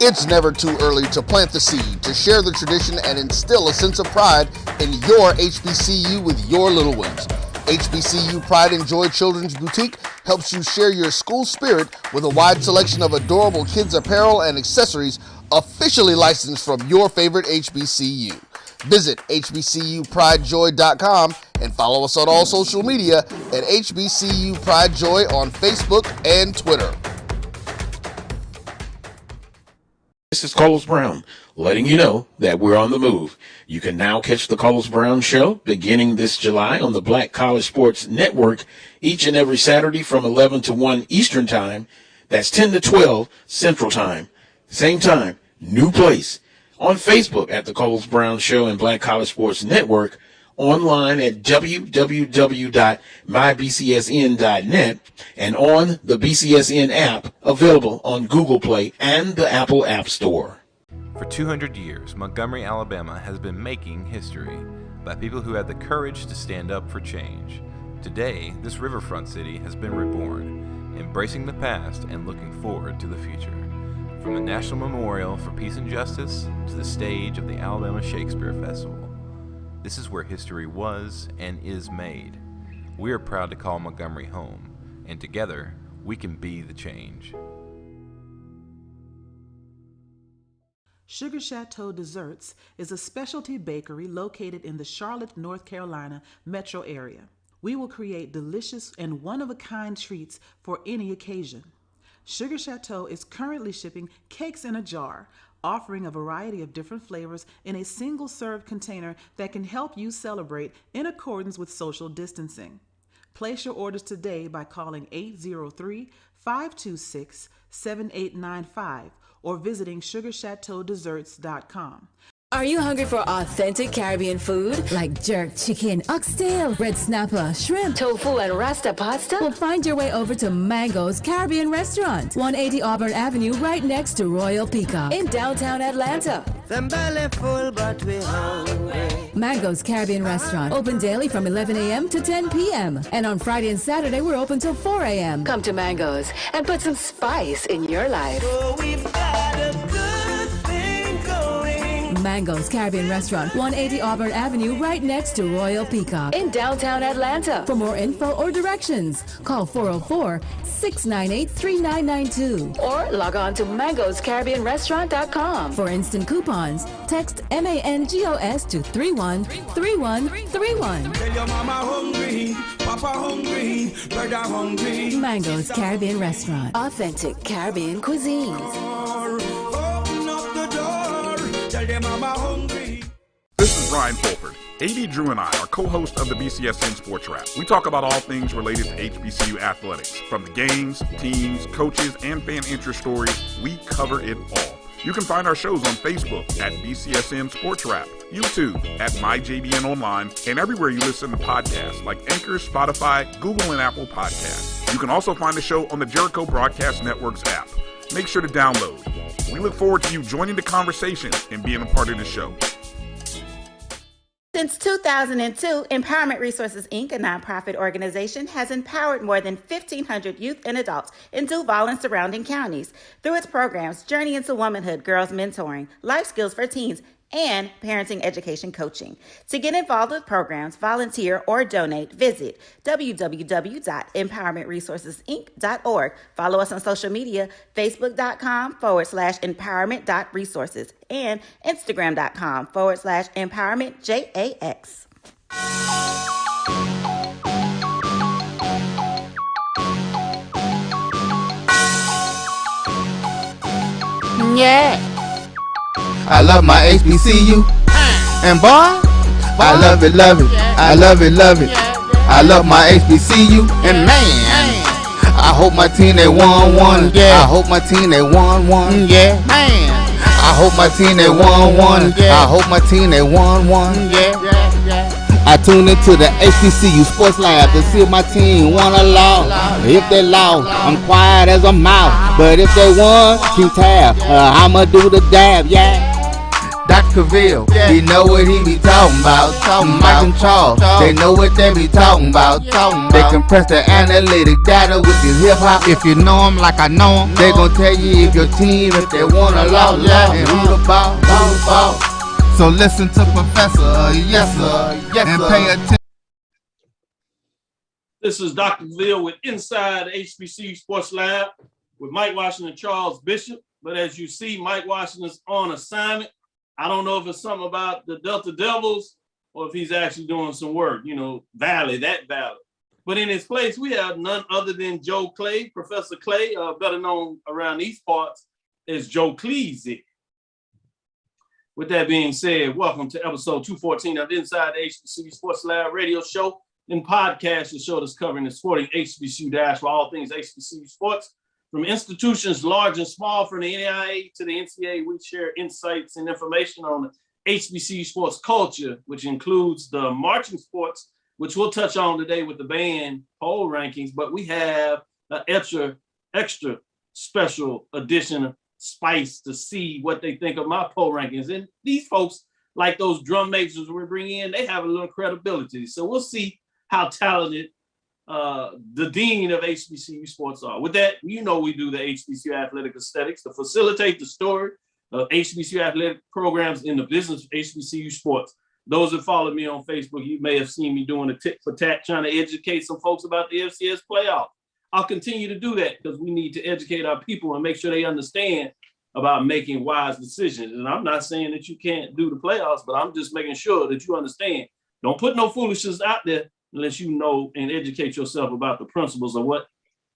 It's never too early to plant the seed, to share the tradition, and instill a sense of pride in your HBCU with your little ones. HBCU Pride and Joy Children's Boutique helps you share your school spirit with a wide selection of adorable kids' apparel and accessories officially licensed from your favorite HBCU. Visit hbcupridejoy.com and follow us on all social media at HBCU Pride Joy on Facebook and Twitter. This is Carlos Brown, letting you know that we're on the move. You can now catch the Carlos Brown Show beginning this July on the Black College Sports Network each and every Saturday from 11 to 1 Eastern Time. That's 10 to 12 Central Time. Same time, new place. On Facebook at the Carlos Brown Show and Black College Sports Network. Online at www.mybcsn.net and on the BCSN app available on Google Play and the Apple App Store. For 200 years, Montgomery, Alabama has been making history by people who had the courage to stand up for change. Today, this riverfront city has been reborn, embracing the past and looking forward to the future. From the National Memorial for Peace and Justice to the stage of the Alabama Shakespeare Festival. This is where history was and is made. We are proud to call Montgomery home, and together we can be the change. Sugar Chateau Desserts is a specialty bakery located in the Charlotte, North Carolina metro area. We will create delicious and one-of-a-kind treats for any occasion. Sugar Chateau is currently shipping cakes in a jar, offering a variety of different flavors in a single-serve container that can help you celebrate in accordance with social distancing. Place your orders today by calling 803-526-7895 or visiting sugarchateaudesserts.com. Are you hungry for authentic Caribbean food? Like jerk chicken, oxtail, red snapper, shrimp, tofu, and rasta pasta? Well, find your way over to Mango's Caribbean Restaurant, 180 Auburn Avenue, right next to Royal Peacock. In downtown Atlanta. Them belly full, but we hungry. Mango's Caribbean Restaurant, open daily from 11 a.m. to 10 p.m. And on Friday and Saturday, we're open till 4 a.m. Come to Mango's and put some spice in your life. So we've got a good thing going. Mango's Caribbean Restaurant, 180 Auburn Avenue, right next to Royal Peacock. In downtown Atlanta. For more info or directions, call 404-698-3992. Or log on to mangoscaribbeanrestaurant.com. For instant coupons, text MANGOS to 313131. Tell your mama hungry, papa hungry, brother hungry. Mango's Caribbean Restaurant. Authentic Caribbean cuisines. Open up the door, tell your mama hungry. This is Brian Fulford. AD Drew and I are co-hosts of the BCSN Sports Lab. We talk about all things related to HBCU athletics. From the games, teams, coaches, and fan interest stories, we cover it all. You can find our shows on Facebook at BCSN Sports Lab, YouTube at MyJBN Online, and everywhere you listen to podcasts like Anchor, Spotify, Google, and Apple Podcasts. You can also find the show on the Jericho Broadcast Network's app. Make sure to download. We look forward to you joining the conversation and being a part of the show. Since 2002, Empowerment Resources, Inc., a nonprofit organization, has empowered more than 1,500 youth and adults in Duval and surrounding counties through its programs Journey into Womanhood, Girls Mentoring, Life Skills for Teens, and Parenting Education Coaching. To get involved with programs, volunteer, or donate, visit www.empowermentresourcesinc.org. Follow us on social media, facebook.com/empowerment.resources and instagram.com/empowermentJAX. Yeah. I love my HBCU, and boy, I love it, I love it, I love my HBCU, and man, I hope my team they won, I hope my team they won, yeah, man, I hope my team they won, I hope my team they won, yeah. I tune into the HBCU Sports Lab to see if my team won or lost. If they lost, I'm quiet as a mouse, but if they won, keep tab, I'ma do the dab, yeah. Dr. Cavill, he know what he be talking about. Mike and Charles, they know what they be talking about. They compress the analytic data with this hip hop. If you know them like I know them, they gon' tell you if your team, if they wanna lose, and who the ball. So listen to Professor, yes sir, and pay attention. This is Dr. Cavill with Inside HBCU Sports Lab with Mike Washington and Charles Bishop. But as you see, Mike Washington's on assignment. I don't know if it's something about the Delta Devils or if he's actually doing some work, Valley. But in his place, we have none other than Joe Clay, Professor Clay, better known around these parts as Joe Cleasy. With that being said, welcome to episode 214 of Inside the HBCU Sports Lab radio show and podcast, the show that's covering the sporting HBCU dash for all things HBCU sports. From institutions large and small, from the NAIA to the NCAA, we share insights and information on the HBCU sports culture, which includes the marching sports, which we'll touch on today with the band poll rankings, but we have an extra special edition of spice to see what they think of my poll rankings. And these folks, like those drum majors we bring in, they have a little credibility. So we'll see how talented the dean of HBCU sports are. With that, we do the HBCU athletic aesthetics to facilitate the story of HBCU athletic programs in the business of HBCU sports. Those that follow me on Facebook, you may have seen me doing a tit for tat, trying to educate some folks about the FCS playoff. I'll continue to do that because we need to educate our people and make sure they understand about making wise decisions. And I'm not saying that you can't do the playoffs, but I'm just making sure that you understand. Don't put no foolishness out there unless you know and educate yourself about the principles of what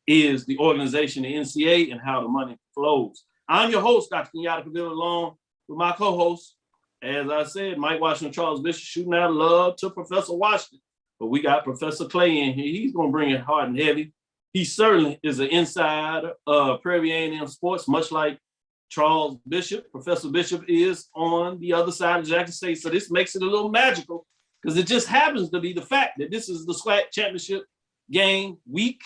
is the organization, the NCAA, and how the money flows. I'm your host, Dr. Kenyatta Cavill, along with my co-host, as I said, Mike Washington, Charles Bishop, shooting out love to Professor Washington. But we got Professor Clay in here. He's going to bring it hard and heavy. He certainly is an insider of Prairie A&M sports, much like Charles Bishop. Professor Bishop is on the other side of Jackson State. So this makes it a little magical because it just happens to be the fact that this is the SWAC championship game week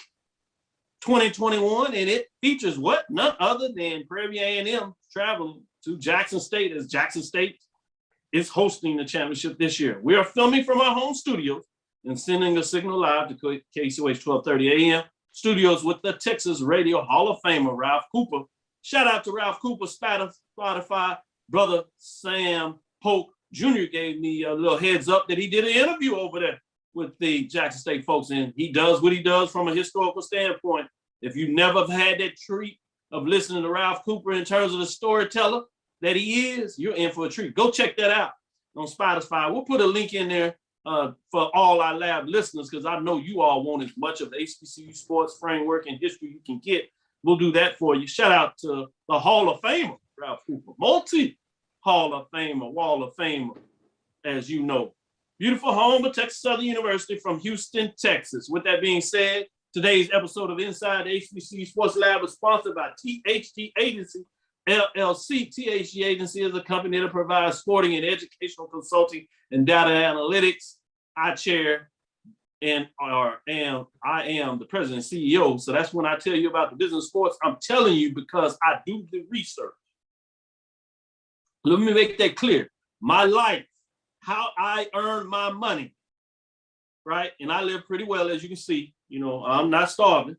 2021, and it features what? None other than Prairie A&M traveling to Jackson State, as Jackson State is hosting the championship this year. We are filming from our home studios and sending a signal live to KCOH 1230 AM studios with the Texas Radio Hall of Famer, Ralph Cooper. Shout out to Ralph Cooper, Spotify. Brother Sam Polk Jr. gave me a little heads up that he did an interview over there with the Jackson State folks, and he does what he does from a historical standpoint. If you never have had that treat of listening to Ralph Cooper in terms of the storyteller that he is, you're in for a treat. Go check that out on Spotify. We'll put a link in there for all our lab listeners, because I know you all want as much of the HBCU sports framework and history you can get. We'll do that for you. Shout out to the Hall of Famer, Ralph Cooper, multi-Hall of Famer, Wall of Famer, as you know. Beautiful home of Texas Southern University from Houston, Texas. With that being said, today's episode of Inside the HBCU Sports Lab is sponsored by THG Agency, LLC. THG Agency is a company that provides sporting and educational consulting and data analytics. I chair and I am the president and CEO. So that's when I tell you about the business sports. I'm telling you because I do the research. Let me make that clear. My life, how I earn my money, right? And I live pretty well, as you can see. You know, I'm not starving.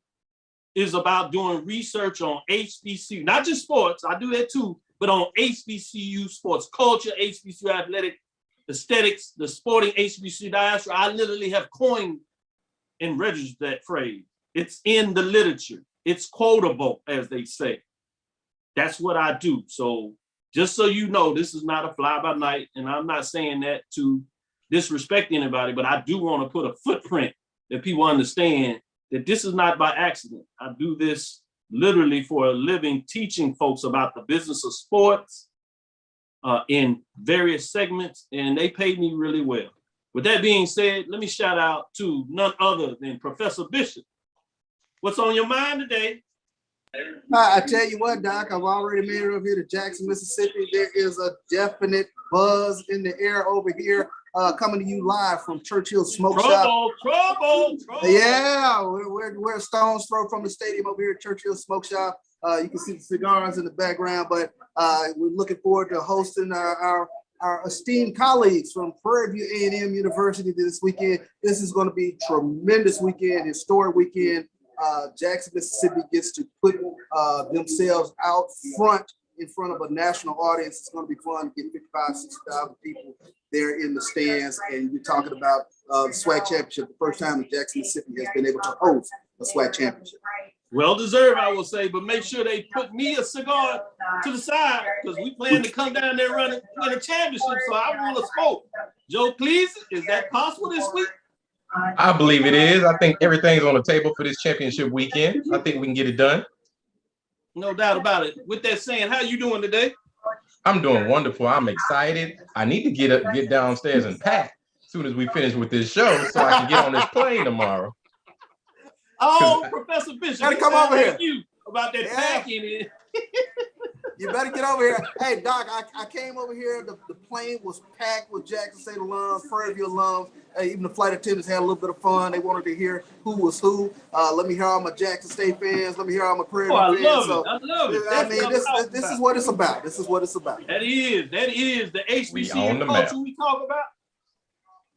Is about doing research on HBCU, not just sports. I do that too, but on HBCU sports culture, HBCU athletic aesthetics, the sporting HBCU diaspora. I literally have coined and registered that phrase. It's in the literature. It's quotable, as they say. That's what I do. So just so you know, this is not a fly by night, and I'm not saying that to disrespect anybody, but I do want to put a footprint that people understand that this is not by accident. I do this literally for a living, teaching folks about the business of sports in various segments, and they pay me really well. With that being said, let me shout out to none other than Professor Bishop. What's on your mind today? I tell you what, Doc, I've already made it up here to Jackson, Mississippi. There is a definite buzz in the air over here. Coming to you live from Churchill Smoke Shop. Trouble. Yeah, we're a stone's throw from the stadium over here at Churchill Smoke Shop. You can see the cigars in the background, but we're looking forward to hosting our our esteemed colleagues from Prairie View A&M University this weekend. This is going to be a tremendous weekend, historic weekend. Jackson, Mississippi gets to put themselves out front in front of a national audience. It's going to be fun to get 55,000, 60,000 people there in the stands. And you're talking about the SWAC championship, the first time that Jackson, Mississippi has been able to host a SWAC championship. Well deserved, I will say, but make sure they put me a cigar to the side because we plan to come down there and win a championship. So I want to smoke. Joe Cleese, is that possible this week? I believe it is. I think everything's on the table for this championship weekend. I think we can get it done. No doubt about it. With that saying, how you doing today? I'm doing wonderful. I'm excited. I need to get downstairs and pack as soon as we finish with this show so I can get on this plane tomorrow. Oh, Professor Bishop, gotta come over here. You about that packing. You better get over here. Hey, Doc, I came over here. The plane was packed with Jackson State alums, Prairie View alums. Even the flight attendants had a little bit of fun. They wanted to hear who was who. Let me hear all my Jackson State fans. Let me hear all my Prairie View fans. I love it. I mean, this is what it's about. This is what it's about. That is the HBCU culture we talk about.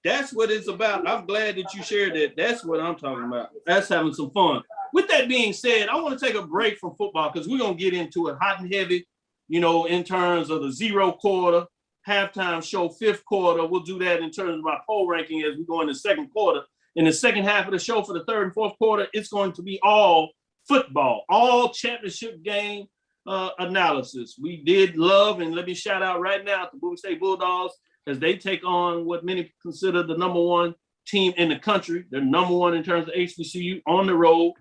That's what it's about. I'm glad that you shared that. That's what I'm talking about. That's having some fun. With that being said, I want to take a break from football because we're going to get into it hot and heavy, in terms of the zero quarter, halftime show, fifth quarter. We'll do that in terms of our poll ranking as we go in the second quarter. In the second half of the show for the third and fourth quarter, it's going to be all football, all championship game analysis. We did love, and let me shout out right now to Bowie State Bulldogs as they take on what many consider the number one team in the country. They're number one in terms of HBCU on the road.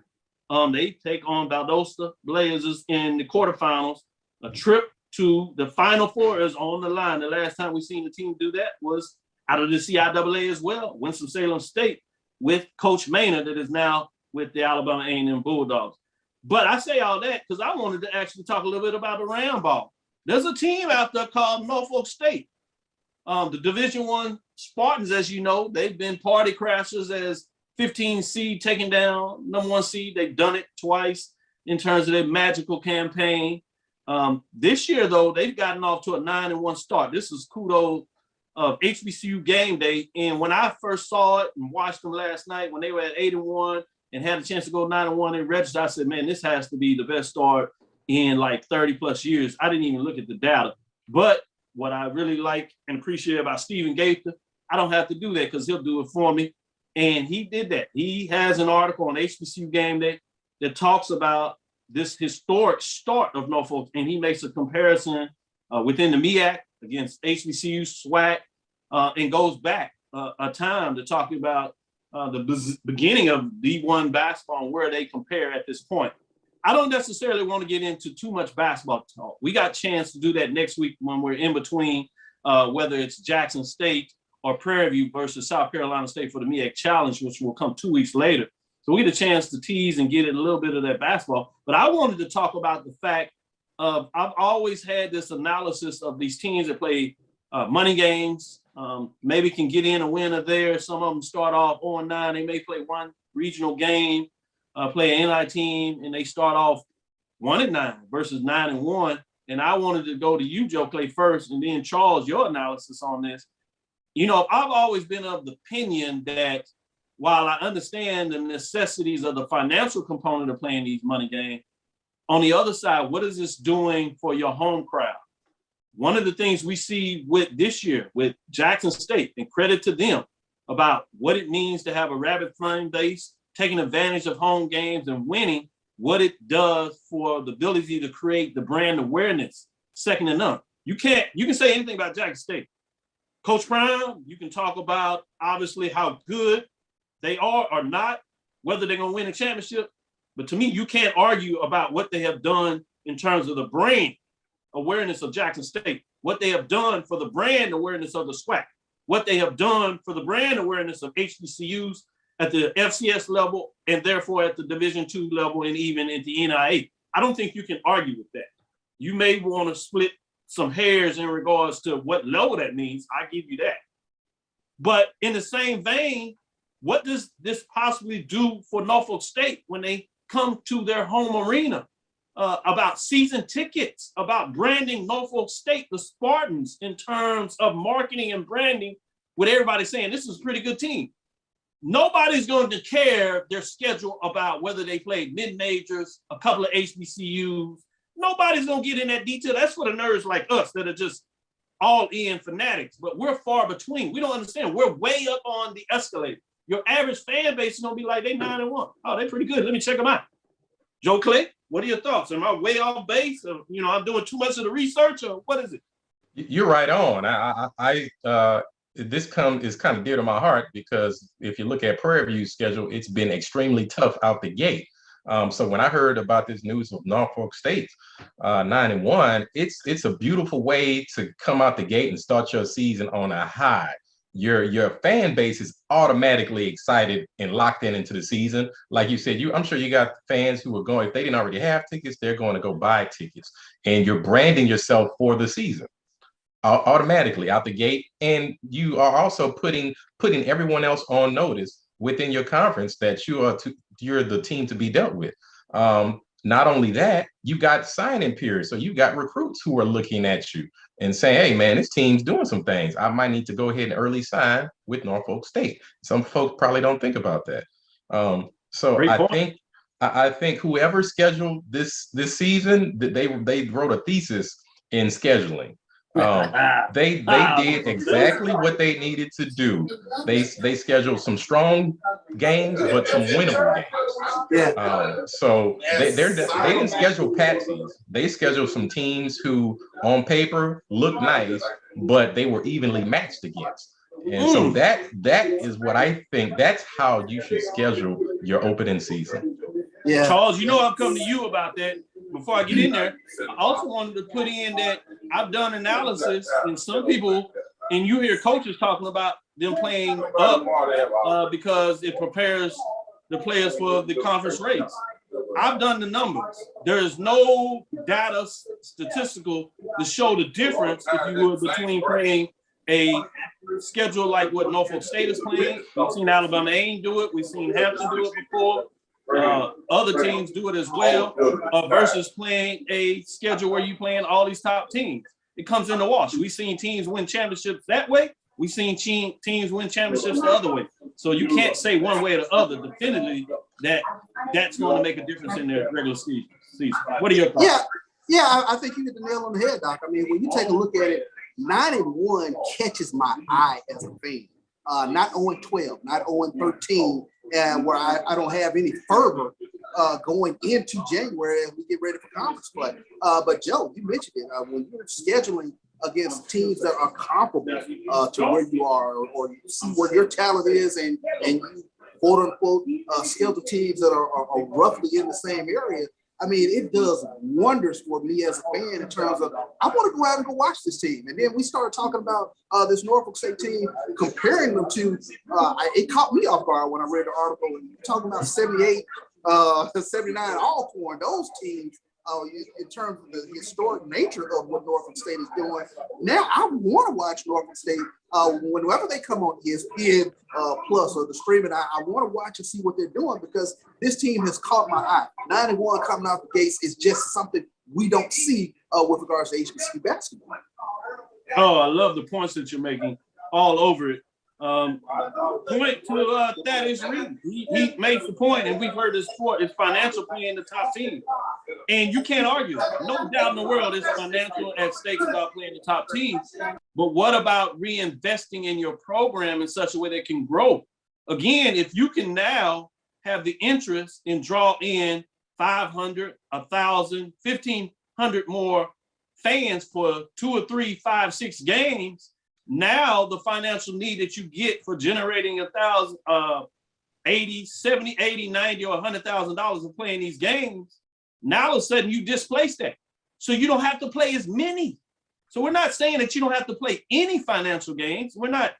They take on Valdosta Blazers in the quarterfinals. A trip to the Final Four is on the line. The last time we seen the team do that was out of the CIAA as well. Winston-Salem State with Coach Maynard that is now with the Alabama A&M Bulldogs. But I say all that because I wanted to actually talk a little bit about the Ram Ball. There's a team out there called Norfolk State. The Division I Spartans, as you know, they've been party crashers as 15 seed taking down number one seed. They've done it twice in terms of their magical campaign. This year, though, they've gotten off to a 9-1 start. This is kudos of HBCU game day. And when I first saw it and watched them last night, when they were at 8-1 and had a chance to go 9-1 and register, I said, man, this has to be the best start in like 30 plus years. I didn't even look at the data. But what I really like and appreciate about Stephen Gaither, I don't have to do that because he'll do it for me. And he did that. He has an article on HBCU Game Day that talks about this historic start of Norfolk, and he makes a comparison within the MEAC against HBCU, SWAC, and goes back a time to talk about the beginning of D1 basketball and where they compare at this point. I don't necessarily want to get into too much basketball talk. We got a chance to do that next week when we're in between, whether it's Jackson State or Prairie View versus South Carolina State for the MEAC Challenge, which will come 2 weeks later. So we get a chance to tease and get in a little bit of that basketball. But I wanted to talk about the fact of I've always had this analysis of these teams that play money games, maybe can get in a win or there. Some of them start off 0-9. They may play one regional game, play an NI team, and they start off 1-9 versus 9-1. And I wanted to go to you, Joe Clay, first, and then Charles, your analysis on this. I've always been of the opinion that while I understand the necessities of the financial component of playing these money games, on the other side, what is this doing for your home crowd? One of the things we see with this year with Jackson State, and credit to them, about what it means to have a rabid fan base, taking advantage of home games and winning, what it does for the ability to create the brand awareness, second to none. You can say anything about Jackson State. Coach Brown, you can talk about obviously how good they are or not, whether they're going to win a championship. But to me, you can't argue about what they have done in terms of the brand awareness of Jackson State, what they have done for the brand awareness of the SWAC, what they have done for the brand awareness of HBCUs at the FCS level, and therefore at the Division II level, and even at the NIA. I don't think you can argue with that. You may want to split some hairs in regards to what level that means. I give you that. But in the same vein, what does this possibly do for Norfolk State when they come to their home arena about season tickets, about branding Norfolk State, the Spartans, in terms of marketing and branding, with everybody saying this is a pretty good team. Nobody's going to care their schedule about whether they played mid-majors, a couple of HBCUs. Nobody's going to get in that detail. That's for the nerds like us that are just all-in fanatics, but we're far between. We don't understand. We're way up on the escalator. Your average fan base is going to be like, they 9-1. Oh, they're pretty good. Let me check them out. Joe Clay, what are your thoughts? Am I way off base? Or, I'm doing too much of the research, or what is it? You're right on. This is kind of dear to my heart, because if you look at Prairie View's schedule, it's been extremely tough out the gate. So when I heard about this news of Norfolk State 9-1, it's a beautiful way to come out the gate and start your season on a high. Your fan base is automatically excited and locked into the season. Like you said, I'm sure you got fans who are going, if they didn't already have tickets, they're going to go buy tickets, and you're branding yourself for the season automatically out the gate. And you are also putting everyone else on notice within your conference that you're the team to be dealt with. Not only that, you got signing periods. So you got recruits who are looking at you and saying, hey, man, this team's doing some things. I might need to go ahead and early sign with Norfolk State. Some folks probably don't think about that. So I think whoever scheduled this season, they wrote a thesis in scheduling. They did exactly what they needed to do. They scheduled some strong games, but some winnable games. So they didn't schedule patsies. They scheduled some teams who, on paper, looked nice, but they were evenly matched against. And so that is what I think. That's how you should schedule your opening season. Yeah, Charles, I'll come to you about that. Before I get in there, I also wanted to put in that I've done analysis, and some people, and you hear coaches talking about them playing up because it prepares the players for the conference race. I've done the numbers. There is no data statistical to show the difference, if you would, between playing a schedule like what Norfolk State is playing. We've seen Alabama A&M do it. We've seen Hampton do it before. Other teams do it as well, versus playing a schedule where you're playing all these top teams. It comes in the wash. We've seen teams win championships that way. We've seen teams win championships the other way. So you can't say one way or the other definitively that that's going to make a difference in their regular season. What are your thoughts? Yeah, I think you hit the nail on the head, Doc. I mean, when you take a look at it, 9-1 catches my eye as a fan. Not 0-12, not 0-13. And where I don't have any fervor going into January as we get ready for conference play. But Joe, you mentioned it. When you're scheduling against teams that are comparable to where you are, or you see where your talent is, and you quote unquote schedule teams that are roughly in the same area, I mean, it does wonders for me as a fan in terms of, I want to go out and go watch this team. And then we started talking about this Norfolk State team, comparing them to, it caught me off guard when I read the article, and talking about 78, 79 Alcorn, those teams, in terms of the historic nature of what Norfolk State is doing. Now I want to watch Norfolk State whenever they come on ESPN Plus or the streaming. I want to watch and see what they're doing, because this team has caught my eye. 9-1 coming out the gates is just something we don't see with regards to HBCU basketball. Oh, I love the points that you're making all over it. Point to Thaddeus Reed. He makes the point, and we've heard this before, is financial playing the top team. And you can't argue. No doubt in the world it's financial at stake about playing the top teams. But what about reinvesting in your program in such a way that it can grow? Again, if you can now have the interest and draw in 500, 1,000, 1,500 more fans for 2 or 3, 5, 6 games, now the financial need that you get for generating 1,000, 80, 70, 80, 90, or $100,000 of playing these games, now all of a sudden you displace that. So you don't have to play as many. So we're not saying that you don't have to play any financial games. We're not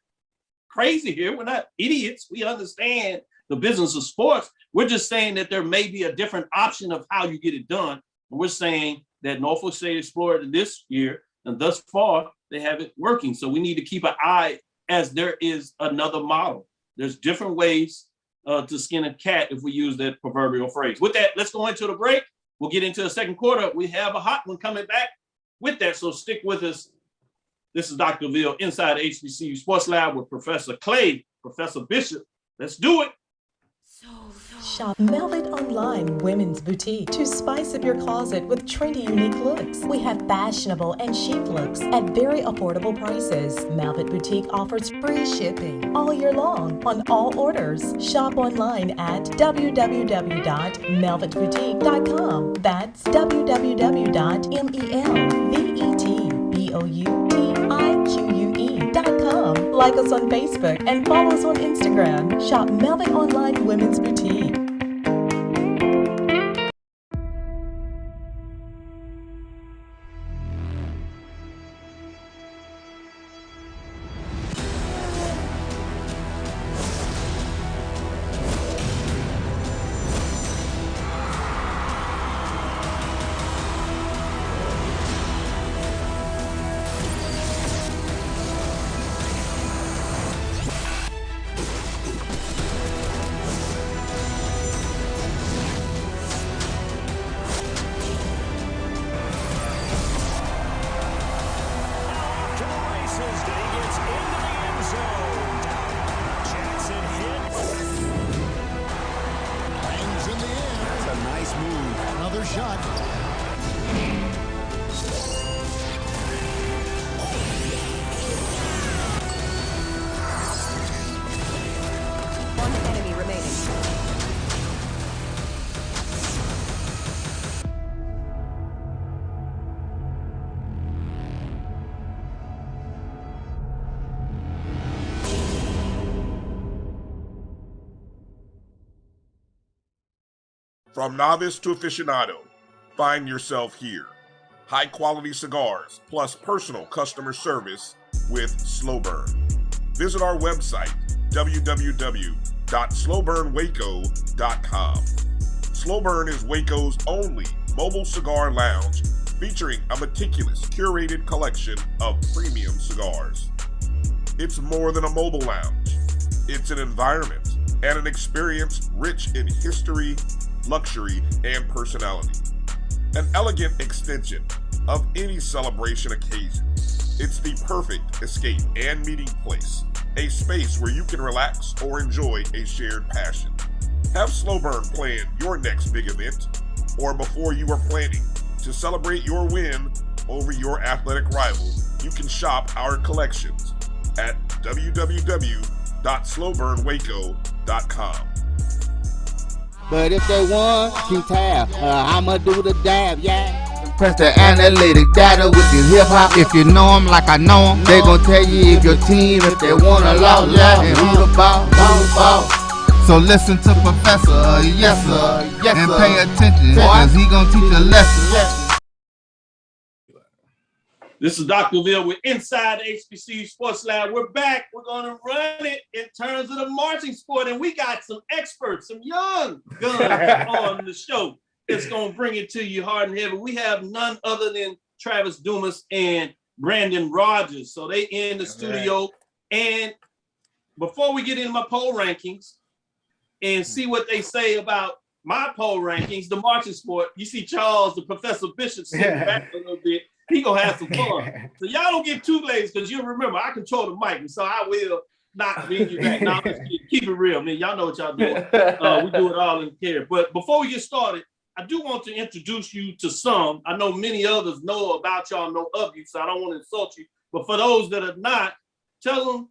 crazy here. We're not idiots. We understand the business of sports. We're just saying that there may be a different option of how you get it done. And we're saying that Norfolk State explored it this year, and thus far, they have it working. So we need to keep an eye, as there is another model. There's different ways to skin a cat, if we use that proverbial phrase. With that, let's go into the break. We'll get into the second quarter. We have a hot one coming back with that, so stick with us. This is Dr. Ville inside HBCU Sports Lab with Professor Clay, Professor Bishop. Let's do it. Shop Velvet Online Women's Boutique to spice up your closet with trendy, unique looks. We have fashionable and chic looks at very affordable prices. Velvet Boutique offers free shipping all year long on all orders. Shop online at www.melvetboutique.com. That's www.melvetboutique.com. Like us on Facebook and follow us on Instagram. Shop Velvet Online Women's Boutique. From novice to aficionado, find yourself here. High quality cigars plus personal customer service with Slow Burn. Visit our website, www.slowburnwaco.com. Slow Burn is Waco's only mobile cigar lounge featuring a meticulous curated collection of premium cigars. It's more than a mobile lounge. It's an environment and an experience rich in history, luxury, and personality. An elegant extension of any celebration occasion. It's the perfect escape and meeting place, a space where you can relax or enjoy a shared passion. Have Slow Burn plan your next big event, or before you are planning to celebrate your win over your athletic rival, you can shop our collections at www.slowburnwaco.com. But if they want to tab, I'ma do the dab, yeah. Press the analytic data with your hip hop. If you know them like I know them, they gon' tell you if your team, if they wanna loud, yeah. And who the ball. So listen to Professor, yes sir, and pay attention, cause he gon' teach a lesson. This is Dr. Ville with Inside HBCU Sports Lab. We're back. We're going to run it in terms of the marching sport. And we got some experts, some young guns on the show that's going to bring it to you hard and heavy. We have none other than Travis Dumas and Brandon Rogers. So they in the studio. And before we get into my poll rankings and see what they say about my poll rankings, the marching sport, you see Charles, the Professor Bishop, sitting back a little bit. He gonna have some fun. So y'all don't get too lazy, because you'll remember I control the mic, and so I will not bring you back. Now keep it real, man. Y'all know what y'all doing. We do it all in care. But before we get started, I do want to introduce you to some. I know many others know about y'all, know of you, so I don't want to insult you. But for those that are not, tell them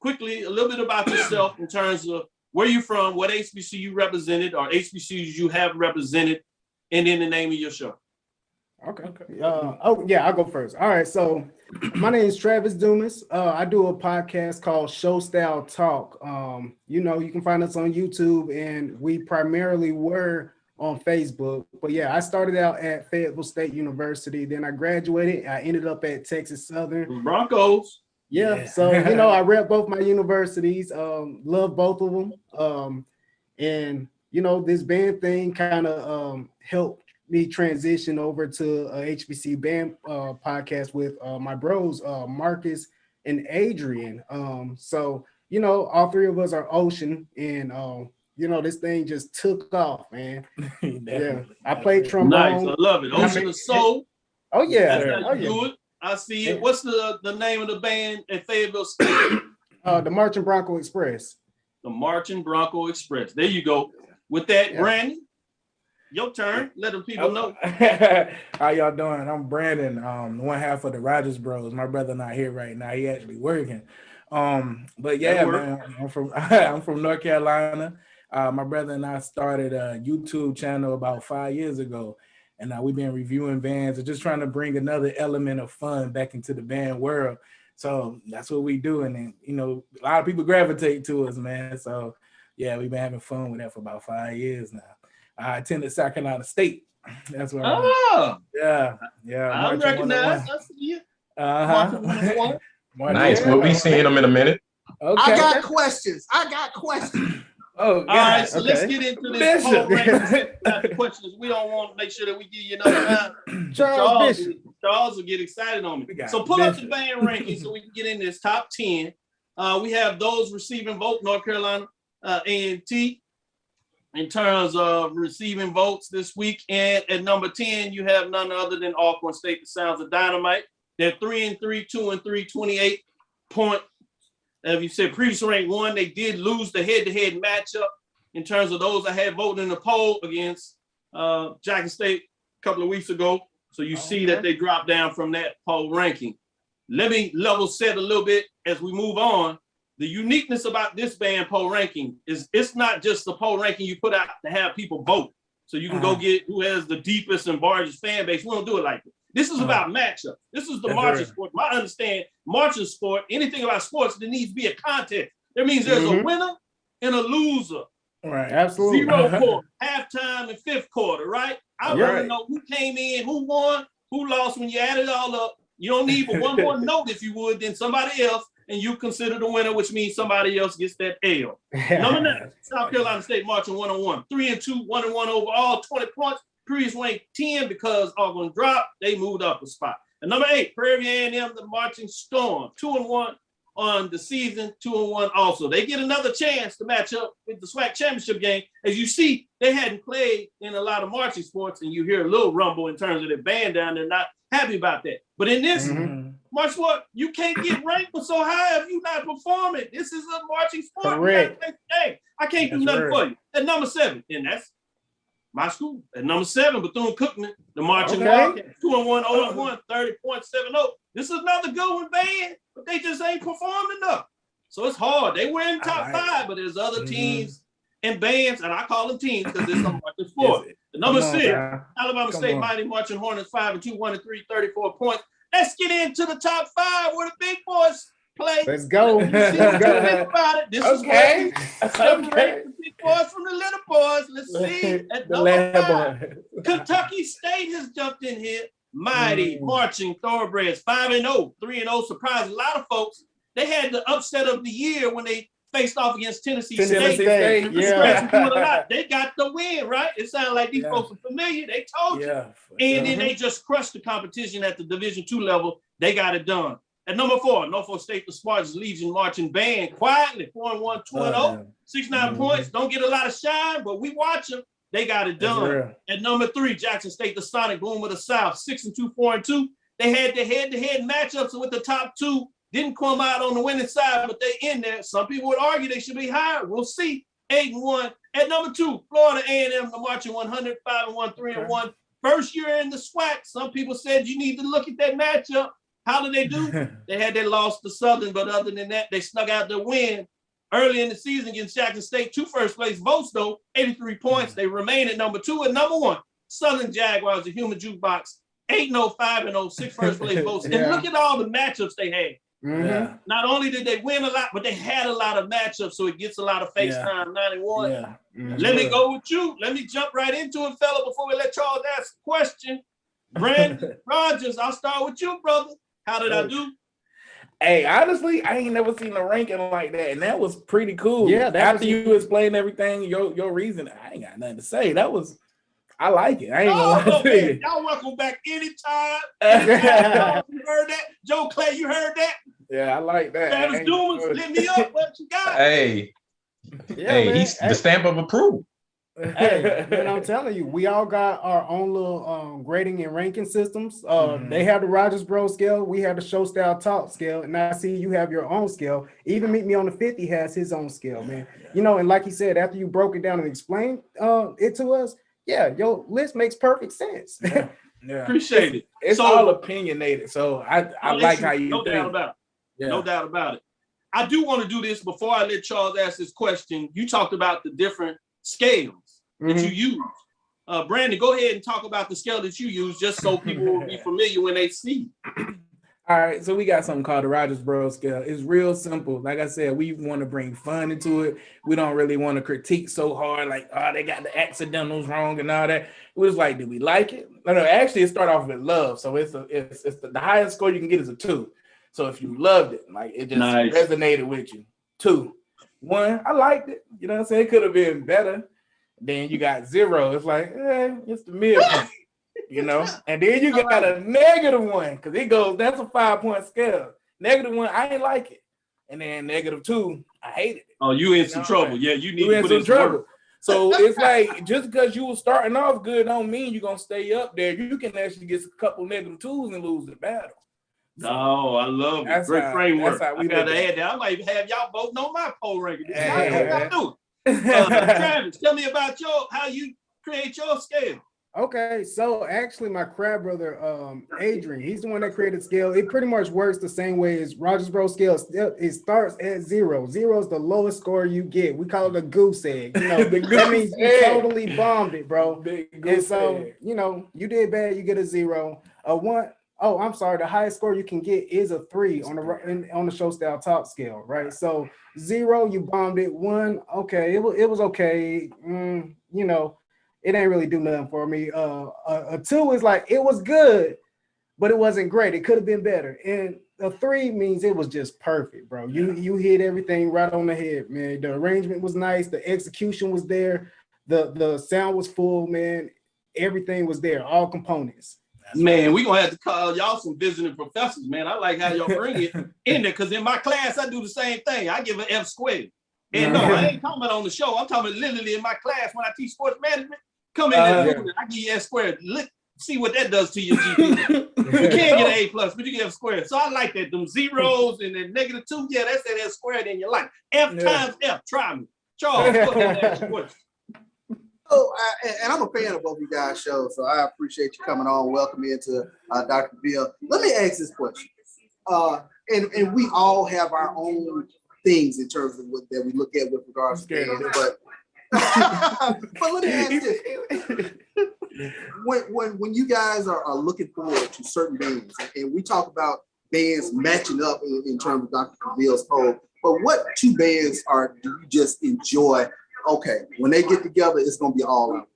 quickly a little bit about yourself in terms of where you're from, what HBCU represented, or HBCUs you have represented, and then the name of your show. Okay. I'll go first. All right. So my name is Travis Dumas. I do a podcast called Show Style Talk. You can find us on YouTube, and we primarily were on Facebook. But yeah, I started out at Fayetteville State University. Then I graduated. I ended up at Texas Southern. Broncos. Yeah. So, I rep both my universities. Love both of them. And, this band thing kind of helped me transition over to a HBC band podcast with my bros, Marcus and Adrian. So, all three of us are Ocean, and this thing just took off, man. Yeah, I played trombone. Nice, I love it. Ocean of Soul. Oh yeah, That's how you do it. I see it. What's the name of the band at Fayetteville State? The Marching Bronco Express. The Marching Bronco Express. There you go. With that, Brandon, your turn. Let the people know. How y'all doing? I'm Brandon, one half of the Rogers Bros. My brother not here right now. He actually working. But yeah, man, I'm from North Carolina. My brother and I started a YouTube channel about 5 years ago. And we've been reviewing bands and just trying to bring another element of fun back into the band world. So that's what we do. And then, a lot of people gravitate to us, man. So yeah, we've been having fun with that for about 5 years now. I attended South Carolina State. That's where yeah. I recognize. I see you. Nice. We'll be seeing them in a minute. Okay. I got questions. Oh, all right, so let's get into this poll rankings. Questions. We don't want to make sure that we give you enough time. Charles will get excited on me. So pull up the band rankings so we can get in this top 10. We have those receiving vote, North Carolina A&T, in terms of receiving votes this week. And at number 10, you have none other than Alcorn State, the Sounds of Dynamite. They're 3-3, 2-3, 28 point. As you said, previously ranked 1, they did lose the head-to-head matchup in terms of those that had voted in the poll against Jackson State a couple of weeks ago. So you see that they dropped down from that poll ranking. Let me level set a little bit as we move on. The uniqueness about this band poll ranking is it's not just the poll ranking you put out to have people vote. So you can go get who has the deepest and largest fan base. We don't do it like that. This is about matchups. This is the marching sport. I understand marching sport, anything about sports, there needs to be a contest. That means there's a winner and a loser. Right, absolutely. 0 quarter, halftime and fifth quarter, right? I want to know who came in, who won, who lost. When you add it all up, you don't need but one more note, if you would, than somebody else, and you consider the winner, which means somebody else gets that L. Number 9, South Carolina State marching 1-1, 3-2, 1-1 overall, 20 points. Previous ranked 10 because Auburn dropped. They moved up a spot. And number 8, Prairie A&M, the Marching Storm, 2-1 on the season, 2-1 also. They get another chance to match up with the SWAC championship game. As you see, they hadn't played in a lot of marching sports, and you hear a little rumble in terms of their band down. They're not happy about that. But in this march sport, you can't get ranked so high if you're not performing. This is a marching sport. Correct. Hey, I can't do nothing for you. At number 7, and that's my school. At number 7, Bethune-Cookman, the Marching Wildcats, 2-1, 0-1, 30.70. This is another good one, band, but they just ain't performed enough. So it's hard. They were in top 5, but there's other teams and bands, and I call them teams because it's a marching sport. The number 6, Alabama State Mighty Marching Hornets, 5-2, 1-3, 34 points. Let's get into the top 5 where the big boys play. Let's go. Think about it. This is where we separate the big boys from the little boys. Let's see. At number 5, Kentucky State has jumped in here. Mighty Marching Thoroughbreds, 5-0, 3-0. Surprised a lot of folks. They had the upset of the year when they faced off against Tennessee State. They got the win, right? It sounded like these folks are familiar. They told you. And then they just crushed the competition at the Division II level. They got it done. At number 4, Norfolk State, the Spartans Legion Marching Band, quietly 4-1, 2-0, 69 points. Don't get a lot of shine, but we watch them. They got it done. At number 3, Jackson State, the Sonic Boom of the South, 6-2, 4-2. They had the head-to-head matchups with the top 2. Didn't come out on the winning side, but they in there. Some people would argue they should be higher. We'll see. 8-1. At number 2, Florida A&M, the Marching 100, 5-1, 3-1. First year in the SWAC. Some people said you need to look at that matchup. How did they do? They had their loss to Southern, but other than that, they snuck out their win early in the season against Jackson State. 2 first-place votes, though, 83 points. They remain at number 2. At number 1, Southern Jaguars, the Human Jukebox, 8-0, 5-0, 6 first-place votes. And look at all the matchups they had. Not only did they win a lot, but they had a lot of matchups, so it gets a lot of face time. 91. Let me go with you. Let me jump right into it, fella, before we let Charles ask a question. Brandon Rogers, I'll start with you, brother. How did I do? Hey, honestly, I ain't never seen a ranking like that, and that was pretty cool. Yeah, after you explained everything, your reason, I ain't got nothing to say. I like it. I ain't gonna lie to you. Y'all welcome back anytime. You heard that? Joe Clay, you heard that? Yeah, I like that. Travis Dumas, lit me up. What you got? Hey, Hey, he's the stamp of approval. Hey, man, I'm telling you, we all got our own little grading and ranking systems. They have the Rogers Bros scale, we have the Show Style Talk scale, and I see you have your own scale. Even Meet Me on the 50 has his own scale, man. You know, and like you said, after you broke it down and explained it to us, yeah, your list makes perfect sense. Yeah. Appreciate it. It's So- all opinionated, so I like how you no think. doubt about it. Yeah. No doubt about it. I do want to do this before I let Charles ask this question. You talked about the different scales that you use. Brandon, go ahead and talk about the scale that you use, just so people will be familiar when they see. All right, so we got something called the Rogers Bros scale. It's real simple. Like I said, we want to bring fun into it. We don't really want to critique so hard, like, oh, they got the accidentals wrong and all that. We was like, do we like it? No, actually, it started off with love. So it's the highest score you can get is a 2. So if you loved it, like it just resonated with you. 2. 1, I liked it. You know what I'm saying? It could have been better. Then you got 0. It's like, it's the midpoint, you know? And then you got a -1 because it goes, that's a 5-point scale. -1, I ain't like it. And then -2, I hated it. Oh, you in some trouble. Yeah, you need to put in some trouble. So it's like, just because you were starting off good don't mean you're going to stay up there. You can actually get a couple -2s and lose the battle. Oh, I love it. Great framework. I got to add that. I might have y'all both know my poll ranking. Travis, tell me about how you create your scale. Okay, so actually my crab brother, Adrian, he's the one that created scale. It pretty much works the same way as Rogers Bros scale. It starts at 0. 0 is the lowest score you get. We call it a goose egg. You know, that means you totally bombed it, bro. And so, you know, you did bad, you get a 0. A 1. Oh, I'm sorry. The highest score you can get is a 3 on the Show Style Talk scale, right? So 0, you bombed it. 1, okay, it was okay. You know, it ain't really do nothing for me. A 2 is like it was good, but it wasn't great. It could have been better. And a 3 means it was just perfect, bro. You hit everything right on the head, man. The arrangement was nice. The execution was there. The sound was full, man. Everything was there. All components. Man, we're going to have to call y'all some visiting professors, man. I like how y'all bring it in there, because in my class, I do the same thing. I give an F squared. And no, I ain't talking about on the show. I'm talking about literally in my class when I teach sports management. Come in there, I give you F squared. See what that does to your GPA. You can't get an A+, but you get F squared. So I like that. Them zeros and then -2, yeah, that's that F squared in your life. F times F. Try me. Charles, go ahead and ask your question. Oh, and I'm a fan of both you guys' shows, so I appreciate you coming on. Welcome me into Dr. Bill. Let me ask this question. And we all have our own things in terms of what that we look at with regards to bands, but let me ask this. When you guys are looking forward to certain bands, and we talk about bands matching up in terms of Dr. Bill's poll, but what 2 bands do you just enjoy? Okay, when they get together, it's gonna be all out.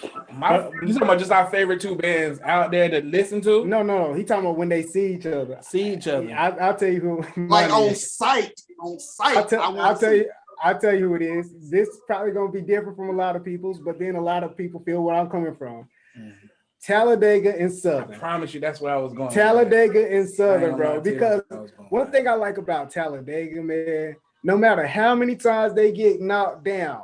You talking about just our favorite 2 bands out there to listen to? No. He talking about when they see each other. I'll tell you who. Like on site. I'll tell you who it is. This is probably gonna be different from a lot of people's, but then a lot of people feel where I'm coming from. Talladega and Southern. I promise you, that's where I was going. Talladega and Southern, bro. Because one thing I like about Talladega, man, no matter how many times they get knocked down,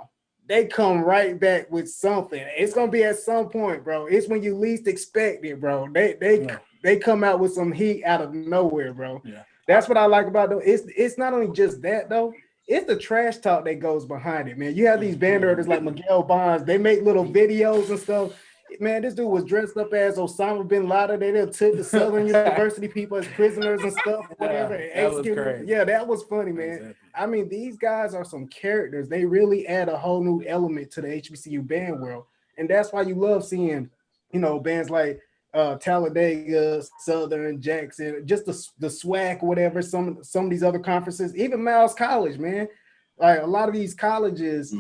they come right back with something. It's gonna be at some point, bro. It's when you least expect it, bro. They come out with some heat out of nowhere, bro. Yeah. That's what I like about them. It's not only just that though. It's the trash talk that goes behind it, man. You have these band artists like Miguel Bonds. They make little videos and stuff. Man, this dude was dressed up as Osama bin Laden. They took the Southern University people as prisoners and stuff, whatever. That was crazy. Yeah, that was funny, man. Exactly. I mean, these guys are some characters. They really add a whole new element to the HBCU band world. And that's why you love seeing, you know, bands like Talladega, Southern, Jackson, just the SWAC, whatever, some of these other conferences, even Miles College, man. Like a lot of these colleges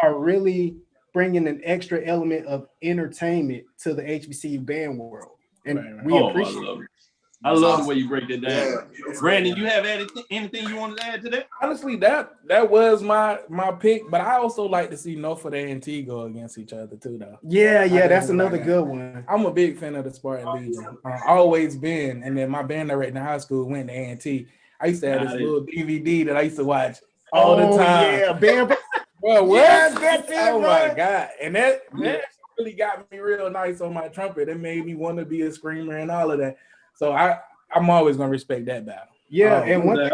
are really bringing an extra element of entertainment to the HBCU band world. And we appreciate it. I love the way you break that down. Yeah. Brandon, you have anything you want to add to that? Honestly, that was my pick, but I also like to see Norfolk and A&T go against each other too, though. Yeah, that's another good one. I'm a big fan of the Spartan Legion. Always been, and then my band director in high school went to A&T. I used to have this little DVD that I used to watch all the time. Yeah, band. Well, what? Yes, that's it, oh bro. my God. And that really got me real nice on my trumpet. It made me want to be a screamer and all of that. So I'm always gonna respect that battle. Yeah, and one thing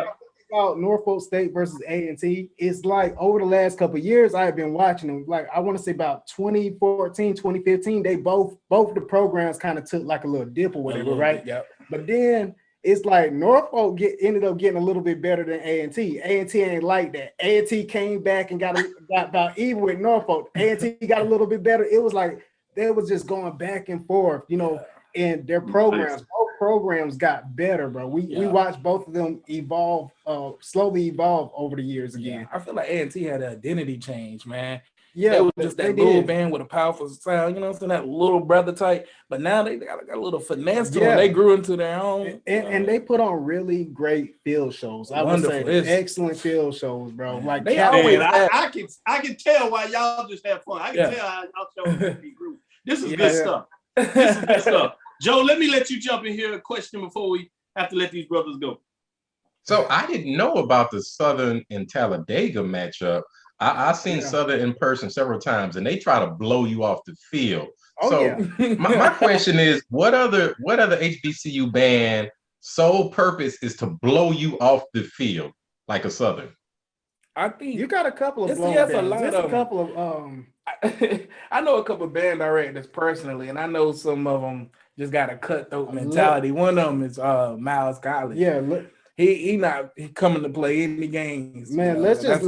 about Norfolk State versus A&T, it's like over the last couple of years, I've been watching them. Like I want to say about 2014, 2015, they both the programs kind of took like a little dip or whatever, right? Yep. But then it's like Norfolk ended up getting a little bit better than A&T. A&T ain't like that. A&T came back and got about even with Norfolk. A&T got a little bit better. It was like they was just going back and forth, you know, and their programs, both programs got better, bro. We watched both of them evolve, slowly evolve over the years again. I feel like A&T had an identity change, man. Yeah, it was just that they little did. band with a powerful sound, you know what I'm saying? That little brother type. But now they got a little finesse to them. They grew into their own. And they put on really great field shows. I would say excellent field shows, bro. Like They always, I can tell why y'all just have fun. I can tell how y'all show be group. This is good stuff. This is good stuff. Joe, let me let you jump in here. A question before we have to let these brothers go. So I didn't know about the Southern and Talladega matchup. I've seen Southern in person several times, and they try to blow you off the field. My question is, what other HBCU band sole purpose is to blow you off the field like a Southern? I think you got a couple of blow bands. A couple of I know a couple of band directors personally, and I know some of them just got a cutthroat mentality. One of them is Miles College. Yeah, look. He coming to play any games. Man, let's just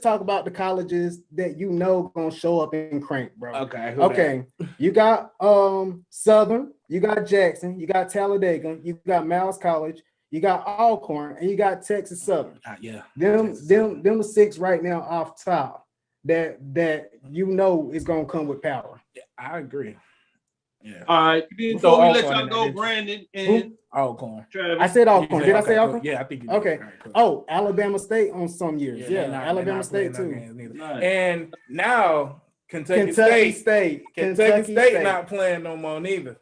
talk about the colleges that you know gonna show up in Crank, bro. Okay. You got Southern, you got Jackson, you got Talladega, you got Miles College, you got Alcorn, and you got Texas Southern. Them the six right now off top that you know is gonna come with power. Yeah, I agree. Yeah. All right. Before we let y'all go, Brandon and Alcorn. Travis. I said Alcorn. Did I say Alcorn? Yeah, I think you did. Okay. Oh, Alabama State on some years. Yeah, Alabama State too. And now Kentucky State not playing no more neither.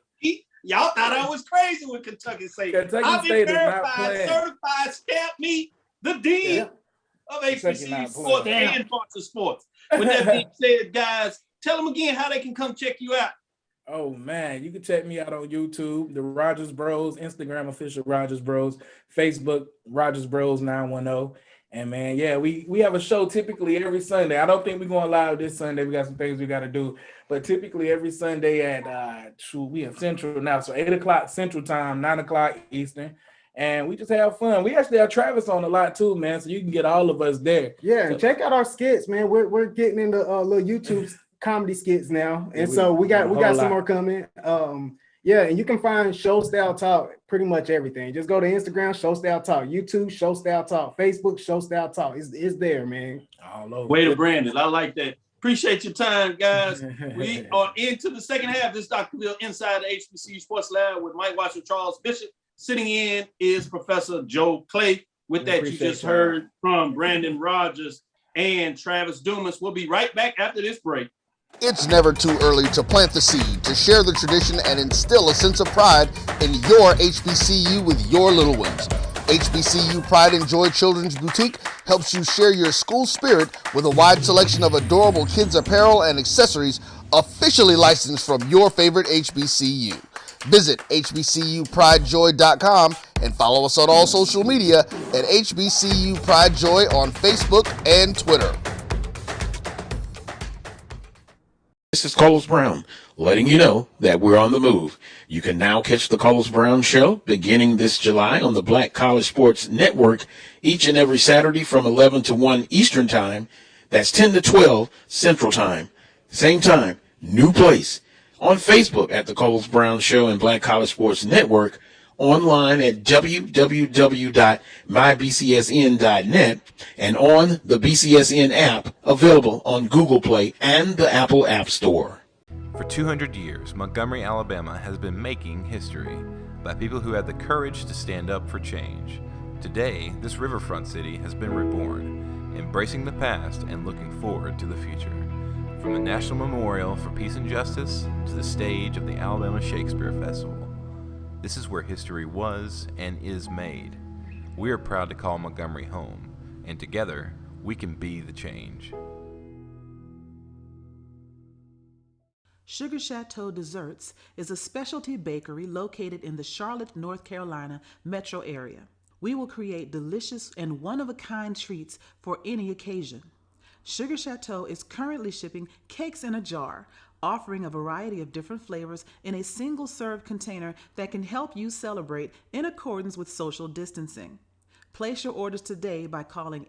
Y'all thought I was crazy with Kentucky State. I've been verified, certified, stamp me, the dean of HBCU Sports and parts of sports. With that being said, guys, tell them again how they can come check you out. Oh man, you can check me out on YouTube, the Rogers Bros, Instagram official Rogers Bros, Facebook Rogers Bros 910. And man, yeah, we have a show typically every Sunday. I don't think we're going live this Sunday. We got some things we got to do, but typically every Sunday at we in Central now, so 8:00 Central Time, 9:00 Eastern. And we just have fun. We actually have Travis on a lot too, man. So you can get all of us there. Yeah, and check out our skits, man. We're getting into little YouTube comedy skits now, and so we got some more coming. And you can find Show Style Talk pretty much everything. Just go to Instagram, Show Style Talk, YouTube, Show Style Talk, Facebook, Show Style Talk. It's there, man. All over. Way to Brandon. I like that. Appreciate your time, guys. We are into the second half. This is Dr. Bill inside the HBCU Sports Lab with Mike Watson, Charles Bishop. Sitting in is Professor Joe Clay. With that, you just heard from Brandon Rogers and Travis Dumas. We'll be right back after this break. It's never too early to plant the seed, to share the tradition, and instill a sense of pride in your HBCU with your little ones. HBCU Pride and Joy Children's Boutique helps you share your school spirit with a wide selection of adorable kids' apparel and accessories officially licensed from your favorite HBCU. Visit hbcupridejoy.com and follow us on all social media at HBCU Pride Joy on Facebook and Twitter. This is Carlos Brown, letting you know that we're on the move. You can now catch the Carlos Brown Show beginning this July on the Black College Sports Network each and every Saturday from 11 to 1 Eastern Time. That's 10 to 12 Central Time. Same time, new place. On Facebook at the Carlos Brown Show and Black College Sports Network. Online at www.mybcsn.net and on the BCSN app available on Google Play and the Apple App Store. For 200 years, Montgomery, Alabama has been making history by people who had the courage to stand up for change. Today, this riverfront city has been reborn, embracing the past and looking forward to the future. From the National Memorial for Peace and Justice to the stage of the Alabama Shakespeare Festival. This is where history was and is made. We are proud to call Montgomery home. and together we can be the change. Sugar Chateau Desserts is a specialty bakery located in the Charlotte, North Carolina metro area. We will create delicious and one-of-a-kind treats for any occasion. Sugar Chateau is currently shipping cakes in a jar, offering a variety of different flavors in a single-serve container that can help you celebrate in accordance with social distancing. Place your orders today by calling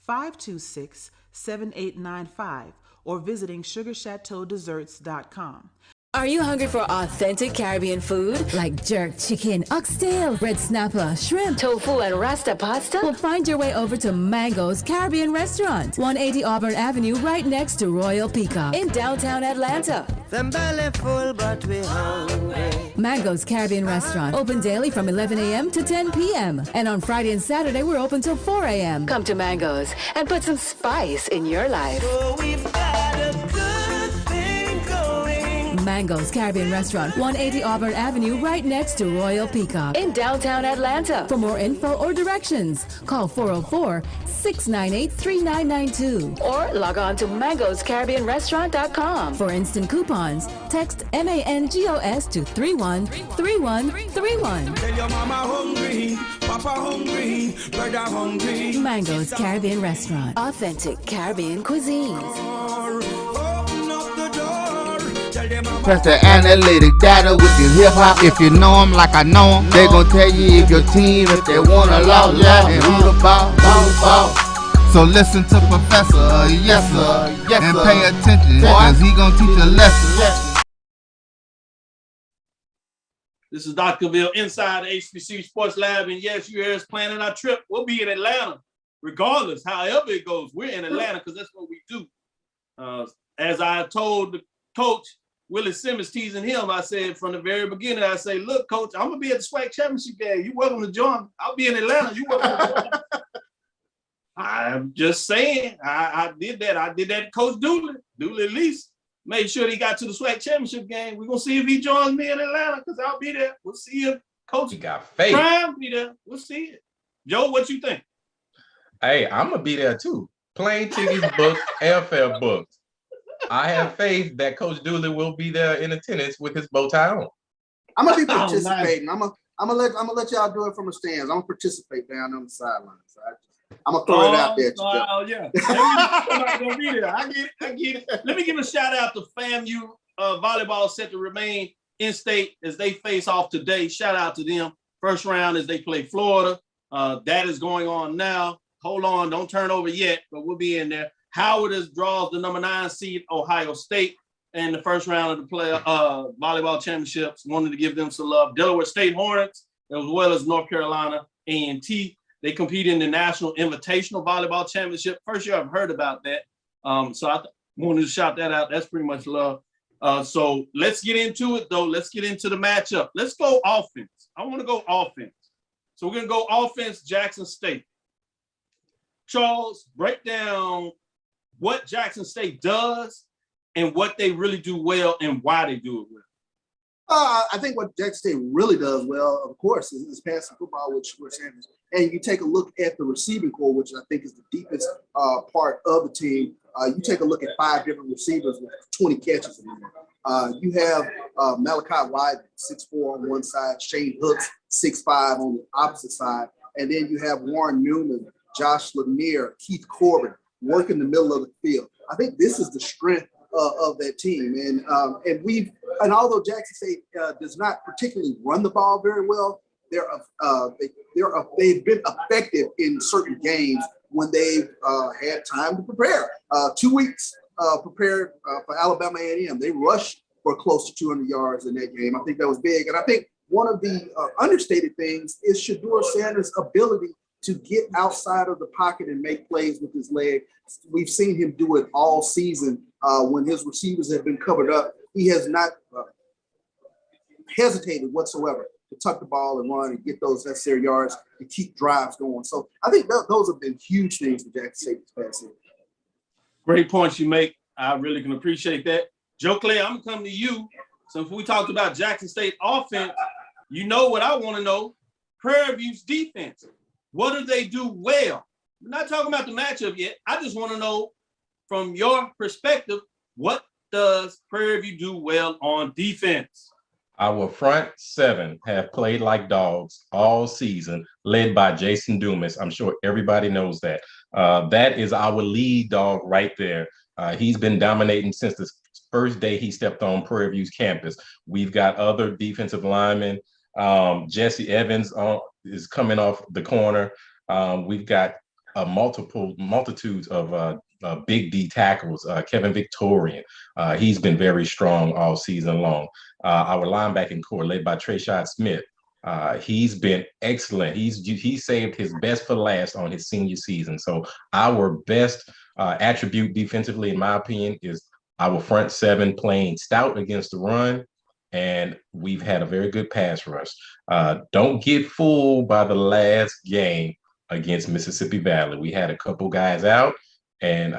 803-526-7895 or visiting sugarchateaudesserts.com. Are you hungry for authentic Caribbean food? Like jerk chicken, oxtail, red snapper, shrimp, tofu, and rasta pasta? Well, find your way over to Mango's Caribbean Restaurant, 180 Auburn Avenue, right next to Royal Peacock in downtown Atlanta. Them belly full, but we hungry. Mango's Caribbean Restaurant, open daily from 11 a.m. to 10 p.m. And on Friday and Saturday, we're open till 4 a.m. Come to Mango's and put some spice in your life. So we've got a good thing going. Mango's Caribbean Restaurant, 180 Auburn Avenue, right next to Royal Peacock in downtown Atlanta. For more info or directions, call 404-698-3992 or log on to mangoscaribbeanrestaurant.com. For instant coupons, text MANGOS to 313131. Tell your mama hungry, papa hungry, brother hungry. Mango's Caribbean Restaurant, authentic Caribbean cuisines. Press the analytic data with your hip hop. If you know them like I know them, they gon' tell you if your team, if they wanna loud, and who the ball. So listen to Professor, yes sir, and pay attention, cause he gon' teach a lesson. This is Dr. Bill inside the HBCU Sports Lab, and yes, you hear us planning our trip. We'll be in Atlanta, regardless, however it goes. We're in Atlanta because that's what we do. As I told the coach, Willie Simmons, teasing him, I said from the very beginning, I say, look, coach, I'm going to be at the SWAC championship game. You're welcome to join. I'll be in Atlanta. You're welcome to join. I'm just saying, I did that. I did that to Coach Dooley. Dooley at least made sure he got to the SWAC championship game. We're going to see if he joins me in Atlanta because I'll be there. We'll see if Coach got faith. Prime be there. We'll see it. Joe, what you think? Hey, I'm going to be there too. Plane tickets booked, airfare booked. I have faith that Coach Dooley will be there in attendance with his bow tie on. I'm gonna be participating. I'm gonna let y'all do it from the stands. I'm gonna participate down on the sidelines. I'm gonna throw it out there. Yeah, somebody's gonna be there. I get it. Let me give a shout out to FAMU volleyball set to remain in state as they face off today. Shout out to them. First round as they play Florida. That is going on now. Hold on, don't turn over yet, but we'll be in there. Howard draws the number 9 seed, Ohio State, in the first round of the volleyball championships. Wanted to give them some love. Delaware State Hornets, as well as North Carolina A&T. They compete in the National Invitational Volleyball Championship. First year I've heard about that. So I wanted to shout that out. That's pretty much love. So let's get into it, though. Let's get into the matchup. Let's go offense. I want to go offense. So we're going to go offense, Jackson State. Charles, break down what Jackson State does and what they really do well and why they do it well. I think what Jackson State really does well, of course, is passing football, which we're saying. And you take a look at the receiving core, which I think is the deepest part of the team. You take a look at 5 different receivers with 20 catches in there. You have Malachi White, 6'4" on one side, Shane Hooks, 6'5" on the opposite side. And then you have Warren Newman, Josh Lanier, Keith Corbin, work in the middle of the field. I think this is the strength of that team. And although Jackson State does not particularly run the ball very well, they've been effective in certain games when they've had time to prepare. 2 weeks prepared for Alabama A&M. They rushed for close to 200 yards in that game. I think that was big. And I think one of the understated things is Shedeur Sanders' ability to get outside of the pocket and make plays with his leg. We've seen him do it all season when his receivers have been covered up. He has not hesitated whatsoever to tuck the ball and run and get those necessary yards to keep drives going. So I think those have been huge things for Jackson State this past season. Great points you make. I really can appreciate that. Joe Clay, I'm going to come to you. So if we talked about Jackson State offense, you know what I want to know. Prairie View's defense. What do they do well? We're not talking about the matchup yet. I just want to know, from your perspective, what does Prairie View do well on defense? Our front seven have played like dogs all season, led by Jason Dumas. I'm sure everybody knows that. That is our lead dog right there. He's been dominating since the first day he stepped on Prairie View's campus. We've got other defensive linemen. Jesse Evans is coming off the corner. We've got multitudes of big D tackles. Kevin Victorian, he's been very strong all season long. Our linebacking core, led by Trayshon Smith, he's been excellent. He saved his best for last on his senior season. So our best attribute defensively, in my opinion, is our front seven playing stout against the run, and we've had a very good pass rush. Don't get fooled by the last game against Mississippi Valley. We had a couple guys out, and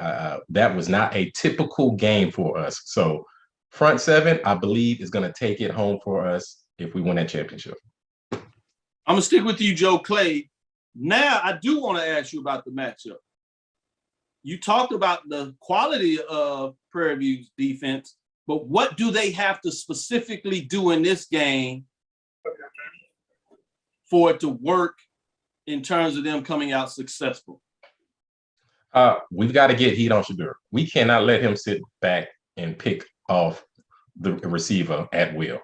that was not a typical game for us. So front seven, I believe, is going to take it home for us if we win that championship. I'm going to stick with you, Joe Clay. Now, I do want to ask you about the matchup. You talked about the quality of Prairie View's defense, but what do they have to specifically do in this game for it to work in terms of them coming out successful? We've got to get heat on Shadur. We cannot let him sit back and pick off the receiver at will.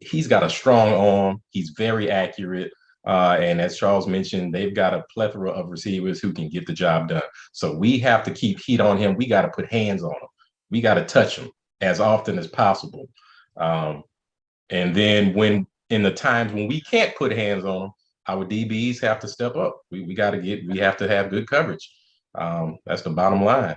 He's got a strong arm. He's very accurate. And as Charles mentioned, they've got a plethora of receivers who can get the job done. So we have to keep heat on him. We got to put hands on him. We got to touch him as often as possible. And then in the times when we can't put hands on him, our DBs have to step up. We have to have good coverage. That's the bottom line.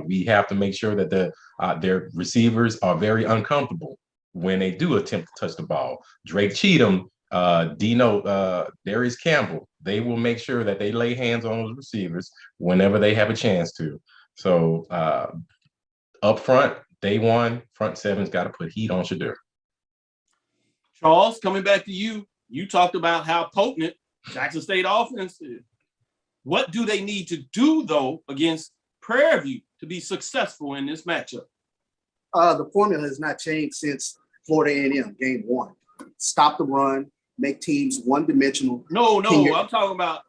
We have to make sure that their receivers are very uncomfortable when they do attempt to touch the ball. Drake Cheatham, Darius Campbell, they will make sure that they lay hands on those receivers whenever they have a chance to. So up front, day one, front seven's got to put heat on Shadur. Charles, coming back to you, you talked about how potent Jackson State offense is. What do they need to do, though, against Prairie View to be successful in this matchup? The formula has not changed since Florida A&M game one. Stop the run, make teams one-dimensional. No, I'm talking about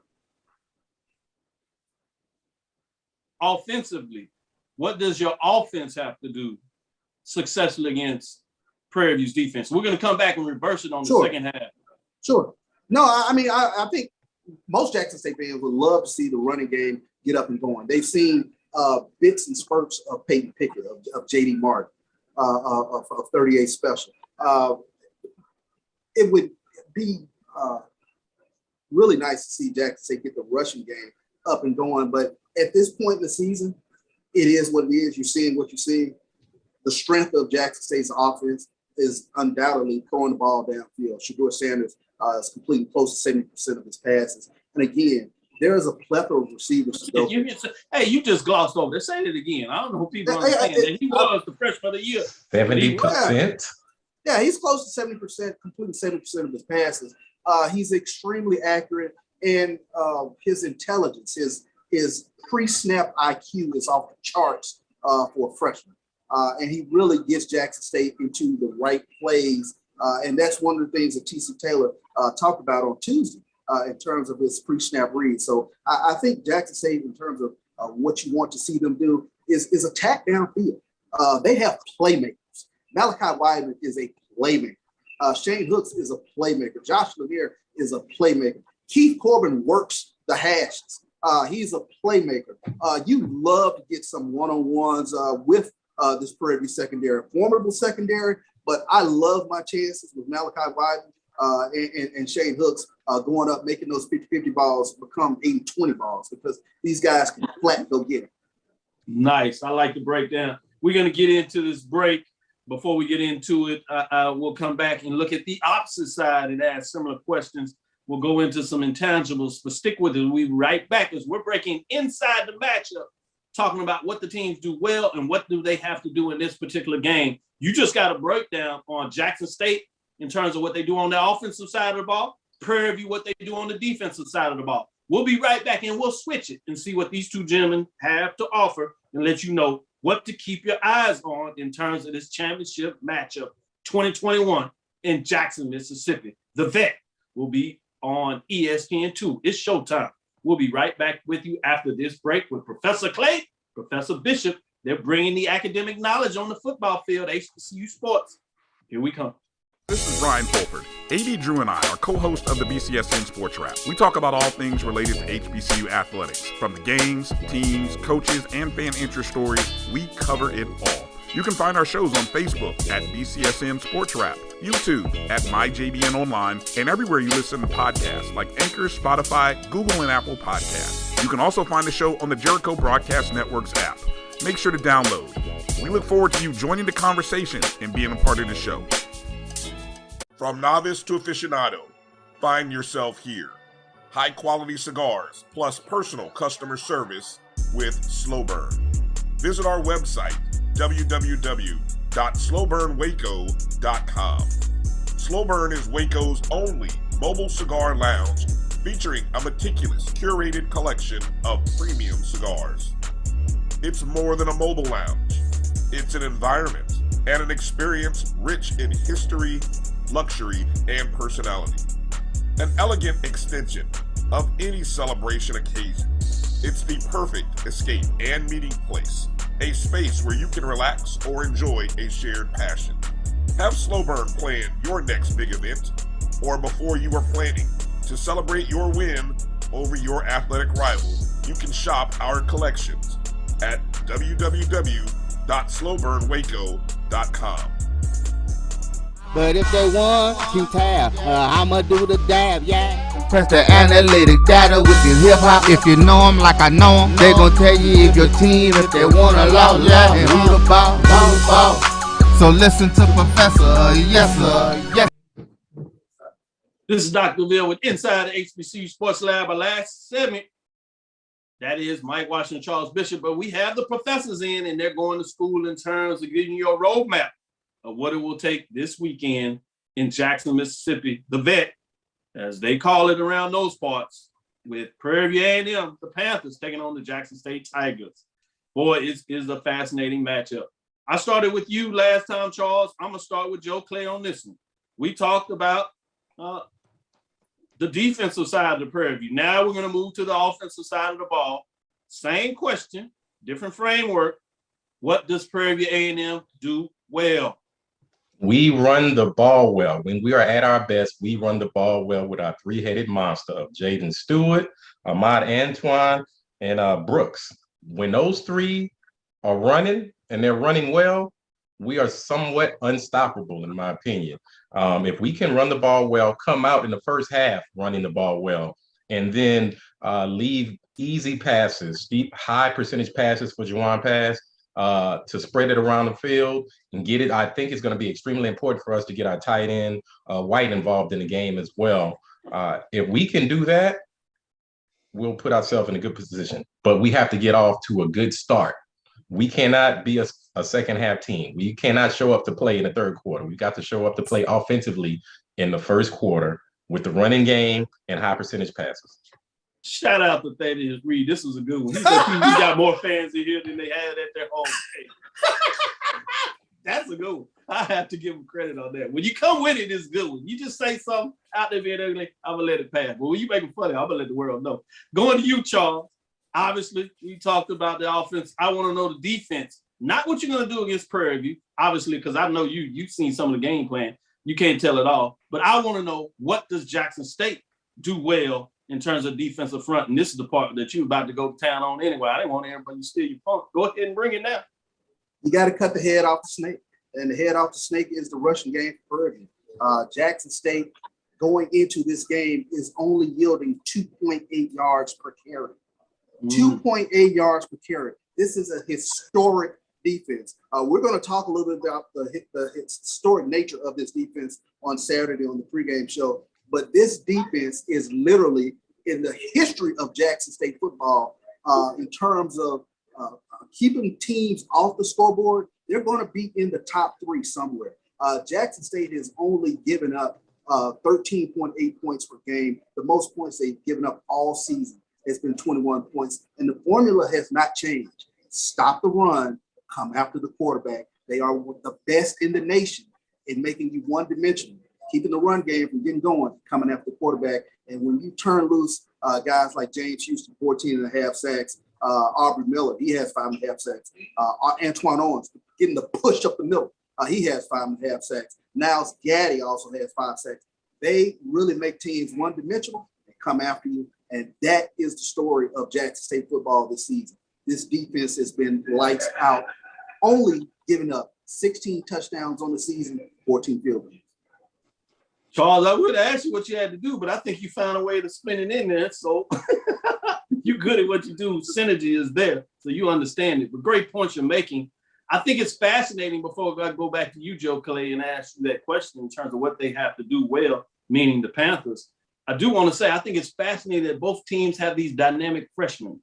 offensively. What does your offense have to do successfully against Prairie View's defense? We're going to come back and reverse it on the second half. Sure. No, I think most Jackson State fans would love to see the running game get up and going. They've seen bits and spurts of Peyton Pickett, of J.D. Martin, of 38 Special. It would be really nice to see Jackson State get the rushing game up and going. But at this point in the season, it is what it is. You're seeing what you're seeing. The strength of Jackson State's offense is undoubtedly throwing the ball downfield. Shadur Sanders is completing close to 70% of his passes. And again, there is a plethora of receivers to go. You just glossed over. Say it again. I don't know if people understand that he was the freshman of the year. 70%? Yeah, he's close to 70%, completing 70% of his passes. He's extremely accurate, and his intelligence, his pre-snap IQ is off the charts for a freshman. And he really gets Jackson State into the right plays. And that's one of the things that T.C. Taylor talked about on Tuesday in terms of his pre-snap read. So I think Jackson State, in terms of what you want to see them do, is attack downfield. They have playmakers. Malachi Wideman is a playmaker. Shane Hooks is a playmaker. Josh Lanier is a playmaker. Keith Corbin works the hashes. He's a playmaker. You love to get some one-on-ones with this Prairie View secondary, formidable secondary, but I love my chances with Malachi Wideman and Shane Hooks going up, making those 50-50 balls become 80-20 balls, because these guys can flat go get it. Nice. I like the breakdown. We're going to get into this break. Before we get into it, we'll come back and look at the opposite side and ask similar questions. We'll go into some intangibles, but stick with it. We'll be right back as we're breaking inside the matchup, talking about what the teams do well and what do they have to do in this particular game. You just got a breakdown on Jackson State in terms of what they do on the offensive side of the ball, Prairie View, what they do on the defensive side of the ball. We'll be right back and we'll switch it and see what these two gentlemen have to offer and let you know what to keep your eyes on in terms of this championship matchup 2021 in Jackson, Mississippi. The Vet will be on ESPN2. It's showtime. We'll be right back with you after this break with Professor Clay, Professor Bishop. They're bringing the academic knowledge on the football field, HBCU Sports. Here we come. This is Brian Fulford. AD Drew and I are co-hosts of the BCSN Sports Lab. We talk about all things related to HBCU athletics. From the games, teams, coaches, and fan interest stories, we cover it all. You can find our shows on Facebook at BCSN Sports Lab, YouTube at MyJBN Online, and everywhere you listen to podcasts like Anchor, Spotify, Google, and Apple Podcasts. You can also find the show on the Jericho Broadcast Network's app. Make sure to download. We look forward to you joining the conversation and being a part of the show. From novice to aficionado, find yourself here. High-quality cigars plus personal customer service with Slow Burn. Visit our website, www.slowburnwaco.com. Slow Burn is Waco's only mobile cigar lounge featuring a meticulous, curated collection of premium cigars. It's more than a mobile lounge. It's an environment and an experience rich in history, luxury, and personality. An elegant extension of any celebration occasion. It's the perfect escape and meeting place, a space where you can relax or enjoy a shared passion. Have Slow Burn plan your next big event, or before you are planning to celebrate your win over your athletic rival, you can shop our collections at www.slowburnwaco.com. But if they want to tab, I'ma do the dab, yeah. Press the analytic data with your hip hop. If you know them like I know them, they gon' tell you if your team, if they wanna lose, yeah, and who the ball. So listen to Professor, yes sir, yes. This is Dr. Ville with Inside the HBCU Sports Lab. Our last segment, that is Mike Washington, Charles Bishop, but we have the professors in and they're going to school in terms of giving you a roadmap of what it will take this weekend in Jackson, Mississippi. The Vet, as they call it around those parts, with Prairie View A&M, the Panthers taking on the Jackson State Tigers. Boy, it is a fascinating matchup. I started with you last time, Charles. I'm going to start with Joe Clay on this one. We talked about the defensive side of the Prairie View. Now we're going to move to the offensive side of the ball. Same question, different framework. What does Prairie View A&M do well? We run the ball well. When we are at our best, we run the ball well with our three-headed monster of Jaden Stewart, Ahmad Antoine, and Brooks. When those three are running and they're running well, we are somewhat unstoppable, in my opinion. If we can run the ball well, come out in the first half running the ball well, and then leave easy passes, deep, high percentage passes for Juwan Pass, to spread it around the field and get it. I think it's going to be extremely important for us to get our tight end White involved in the game as well. If we can do that, we'll put ourselves in a good position, but we have to get off to a good start. We cannot be a second half team. We cannot show up to play in the third quarter. We got to show up to play offensively in the first quarter with the running game and high percentage passes. Shout out to Thaddeus Reed. This was a good one. He said he got more fans in here than they had at their home. That's a good one. I have to give him credit on that. When you come with it, it's a good one. You just say something out there being ugly, I'm going to let it pass. But when you make it funny, I'm going to let the world know. Going to you, Charles. Obviously, we talked about the offense. I want to know the defense. Not what you're going to do against Prairie View, obviously, because I know you've seen some of the game plan. You can't tell it all. But I want to know, what does Jackson State do well in terms of defensive front? And this is the part that you're about to go to town on anyway. I didn't want everybody to steal your phone. Go ahead and bring it now. You got to cut the head off the snake. And the head off the snake is the rushing game for Prairie View. Jackson State going into this game is only yielding 2.8 yards per carry. 2.8 yards per carry. This is a historic defense. We're going to talk a little bit about the historic nature of this defense on Saturday on the pregame show. But this defense is literally in the history of Jackson State football in terms of keeping teams off the scoreboard. They're going to be in the top three somewhere. Jackson State has only given up 13.8 points per game. The most points they've given up all season has been 21 points. And the formula has not changed. Stop the run, come after the quarterback. They are the best in the nation in making you one-dimensional, keeping the run game from getting going, coming after the quarterback. And when you turn loose guys like James Houston, 14.5 sacks, Aubrey Miller, he has 5.5 sacks. Antoine Owens, getting the push up the middle, he has 5.5 sacks. Niles Gaddy also has 5 sacks. They really make teams one-dimensional and come after you. And that is the story of Jackson State football this season. This defense has been lights out, only giving up 16 touchdowns on the season, 14 field goals. Charles, I would ask you what you had to do, but I think you found a way to spin it in there. So you're good at what you do. Synergy is there, so you understand it. But great points you're making. I think it's fascinating, before I go back to you, Joe Clay, and ask you that question in terms of what they have to do well, meaning the Panthers. I do want to say, I think it's fascinating that both teams have these dynamic freshmen,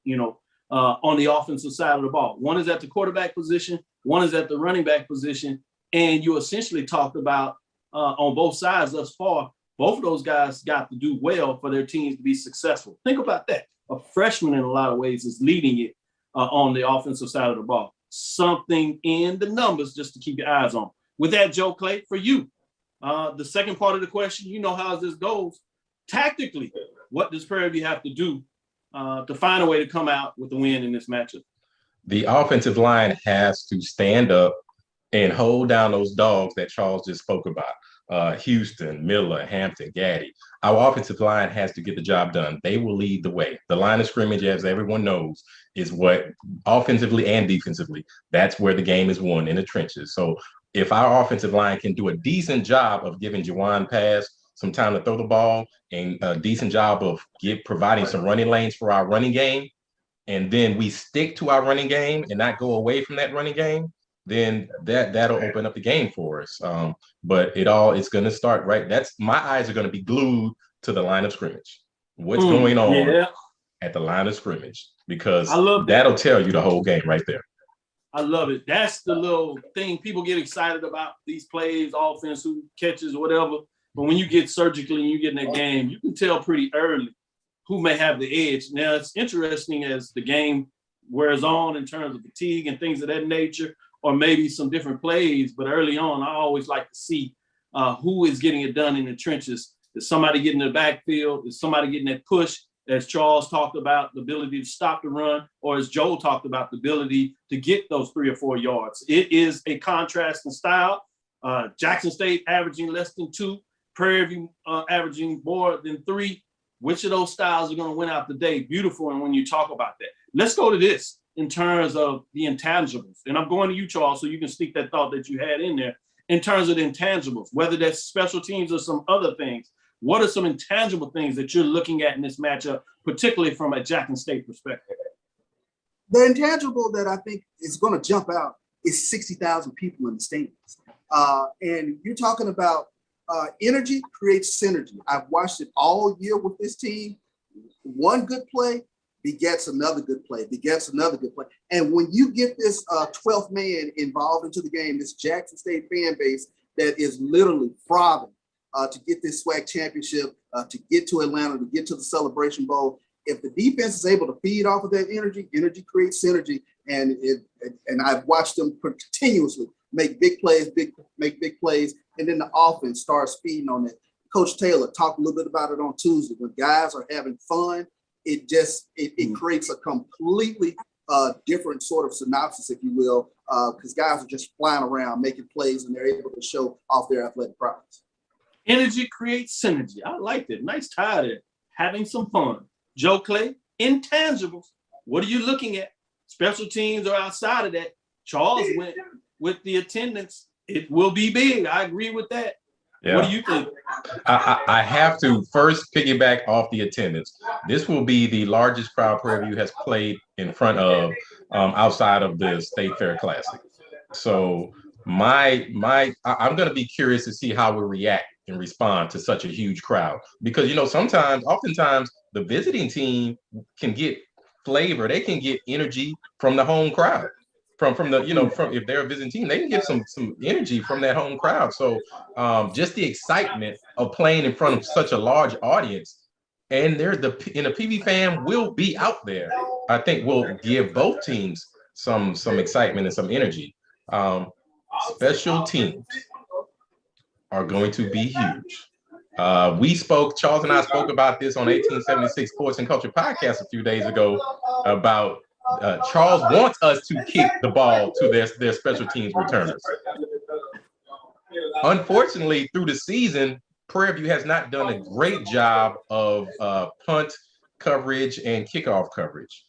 on the offensive side of the ball. One is at the quarterback position, one is at the running back position. And you essentially talked about on both sides thus far, both of those guys got to do well for their teams to be successful. Think about that. A freshman in a lot of ways is leading it on the offensive side of the ball. Something in the numbers just to keep your eyes on. With that, Joe Clay, for you, the second part of the question, you know how this goes. Tactically, what does Prairie View have to do to find a way to come out with the win in this matchup? The offensive line has to stand up and hold down those dogs that Charles just spoke about. Houston, Miller, Hampton, Gaddy. Our offensive line has to get the job done. They will lead the way. The line of scrimmage, as everyone knows, is what offensively and defensively, that's where the game is won, in the trenches. So if our offensive line can do a decent job of giving Juwan Pass some time to throw the ball and a decent job of providing some running lanes for our running game, and then we stick to our running game and not go away from that running game, then that'll open up the game for us. But it's going to start right. My eyes are going to be glued to the line of scrimmage. What's going on at the line of scrimmage, because that'll tell you the whole game right there. I love it. That's the little thing people get excited about, these plays, offense, who catches, whatever. But when you get surgically and you get in that game, you can tell pretty early who may have the edge. Now, it's interesting as the game wears on in terms of fatigue and things of that nature, or maybe some different plays. But early on, I always like to see who is getting it done in the trenches. Is somebody getting the backfield? Is somebody getting that push, as Charles talked about, the ability to stop the run, or as Joe talked about, the ability to get those 3 or 4 yards? It is a contrast in style. Jackson State averaging less than 2, Prairie View averaging more than 3. Which of those styles are going to win out the day? Beautiful. And when you talk about that, let's go to this in terms of the intangibles. And I'm going to you, Charles, so you can speak that thought that you had in there in terms of the intangibles, whether that's special teams or some other things. What are some intangible things that you're looking at in this matchup, particularly from a Jackson State perspective? The intangible that I think is going to jump out is 60,000 people in the stands. And you're talking about energy creates synergy. I've watched it all year with this team. One good play begets another good play, begets another good play. And when you get this 12th man involved into the game, this Jackson State fan base that is literally frothing to get this SWAC championship, to get to Atlanta, to get to the Celebration Bowl, if the defense is able to feed off of that energy, energy creates synergy. And I've watched them continuously make big plays, make big plays, and then the offense starts feeding on it. Coach Taylor talked a little bit about it on Tuesday. When guys are having fun, it creates a completely different sort of synopsis, if you will, because guys are just flying around making plays and they're able to show off their athletic prowess. Energy creates synergy. I liked it. Nice tie there. Having some fun. Joe Clay, intangibles. What are you looking at? Special teams are outside of that. Charles went with the attendance. It will be big. I agree with that. Yeah. What do you think? I have to first piggyback off the attendance. This will be the largest crowd Prairie View has played in front of outside of the State Fair Classic. So I'm going to be curious to see how we react and respond to such a huge crowd, because oftentimes the visiting team can get flavor, they can get energy from the home crowd, from the, you know, from if they're a visiting team, they can get some energy from that home crowd. So just the excitement of playing in front of such a large audience, and a PV fan will be out there, I think will give both teams some excitement and some energy. Special teams are going to be huge. Charles and I spoke about this on 1876 Sports and Culture podcast a few days ago about Charles wants us to kick the ball to their special teams returners. Unfortunately, through the season, Prairie View has not done a great job of punt coverage and kickoff coverage.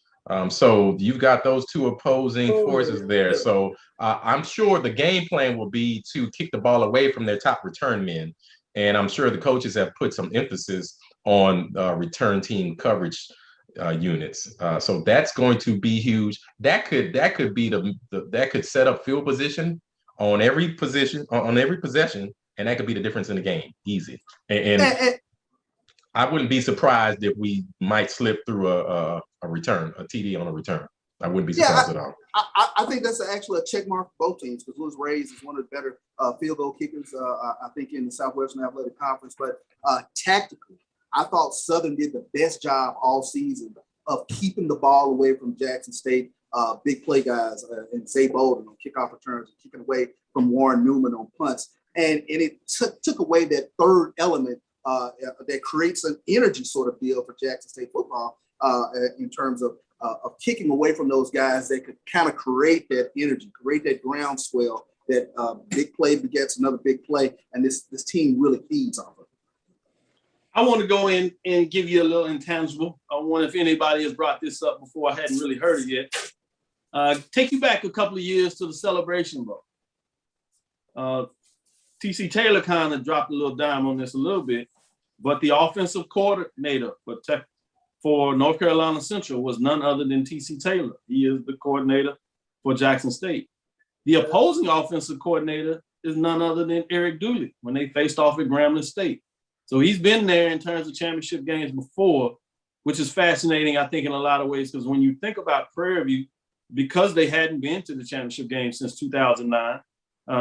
So you've got those two opposing forces there. So I'm sure the game plan will be to kick the ball away from their top return men. And I'm sure the coaches have put some emphasis on return team coverage units. So that's going to be huge. That could be that could set up field position on every possession, and that could be the difference in the game. Easy. And I wouldn't be surprised if we might slip through a return, a TD on a return. I wouldn't be surprised at all. I think that's actually a check mark for both teams, because Lewis Reyes is one of the better field goal kickers, I think, in the Southwestern Athletic Conference. But tactically, I thought Southern did the best job all season of keeping the ball away from Jackson State. Big play guys and Zay Bolden on kickoff returns and kicking away from Warren Newman on punts. And it took away that third element that creates an energy sort of deal for Jackson State football in terms of kicking away from those guys that could kind of create that energy, create that groundswell that big play begets another big play, and this team really feeds off of it. I want to go in and give you a little intangible. I wonder if anybody has brought this up before. I hadn't really heard it yet. Take you back a couple of years to the Celebration Bowl. TC Taylor kind of dropped a little dime on this a little bit, but the offensive coordinator for North Carolina Central was none other than TC Taylor. He is the coordinator for Jackson State. The opposing offensive coordinator is none other than Eric Dooley when they faced off at Grambling State. So he's been there in terms of championship games before, which is fascinating, I think, in a lot of ways, because when you think about Prairie View, because they hadn't been to the championship game since 2009,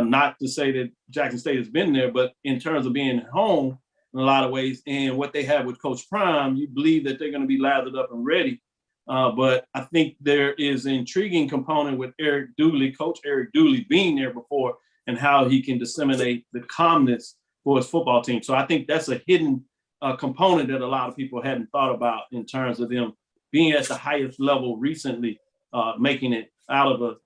not to say that Jackson State has been there, but in terms of being at home in a lot of ways, and what they have with Coach Prime, you believe that they're going to be lathered up and ready. But I think there is an intriguing component with Eric Dooley, Coach Eric Dooley, being there before, and how he can disseminate the calmness for his football team. So I think that's a hidden component that a lot of people hadn't thought about in terms of them being at the highest level recently, making it out of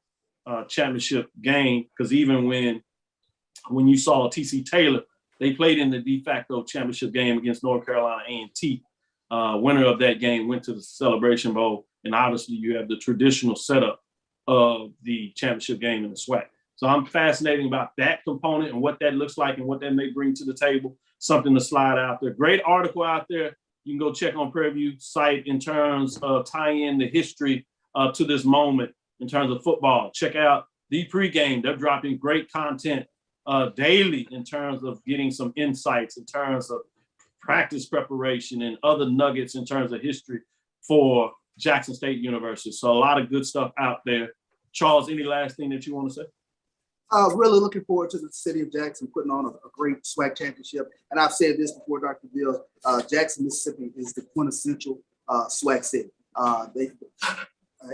a championship game. Because even when you saw TC Taylor, they played in the de facto championship game against North Carolina A&T. Winner of that game went to the Celebration Bowl, and obviously you have the traditional setup of the championship game in the SWAC. So I'm fascinated about that component and what that looks like and what that may bring to the table. Something to slide out there. Great article out there. You can go check on Prairie View site in terms of tying in the history to this moment in terms of football. Check out the pregame. They're dropping great content daily in terms of getting some insights in terms of practice preparation and other nuggets in terms of history for Jackson State University. So a lot of good stuff out there. Charles, any last thing that you want to say? Really looking forward to the city of Jackson putting on a great SWAC championship. And I've said this before, Dr. Bill, Jackson, Mississippi is the quintessential SWAC city.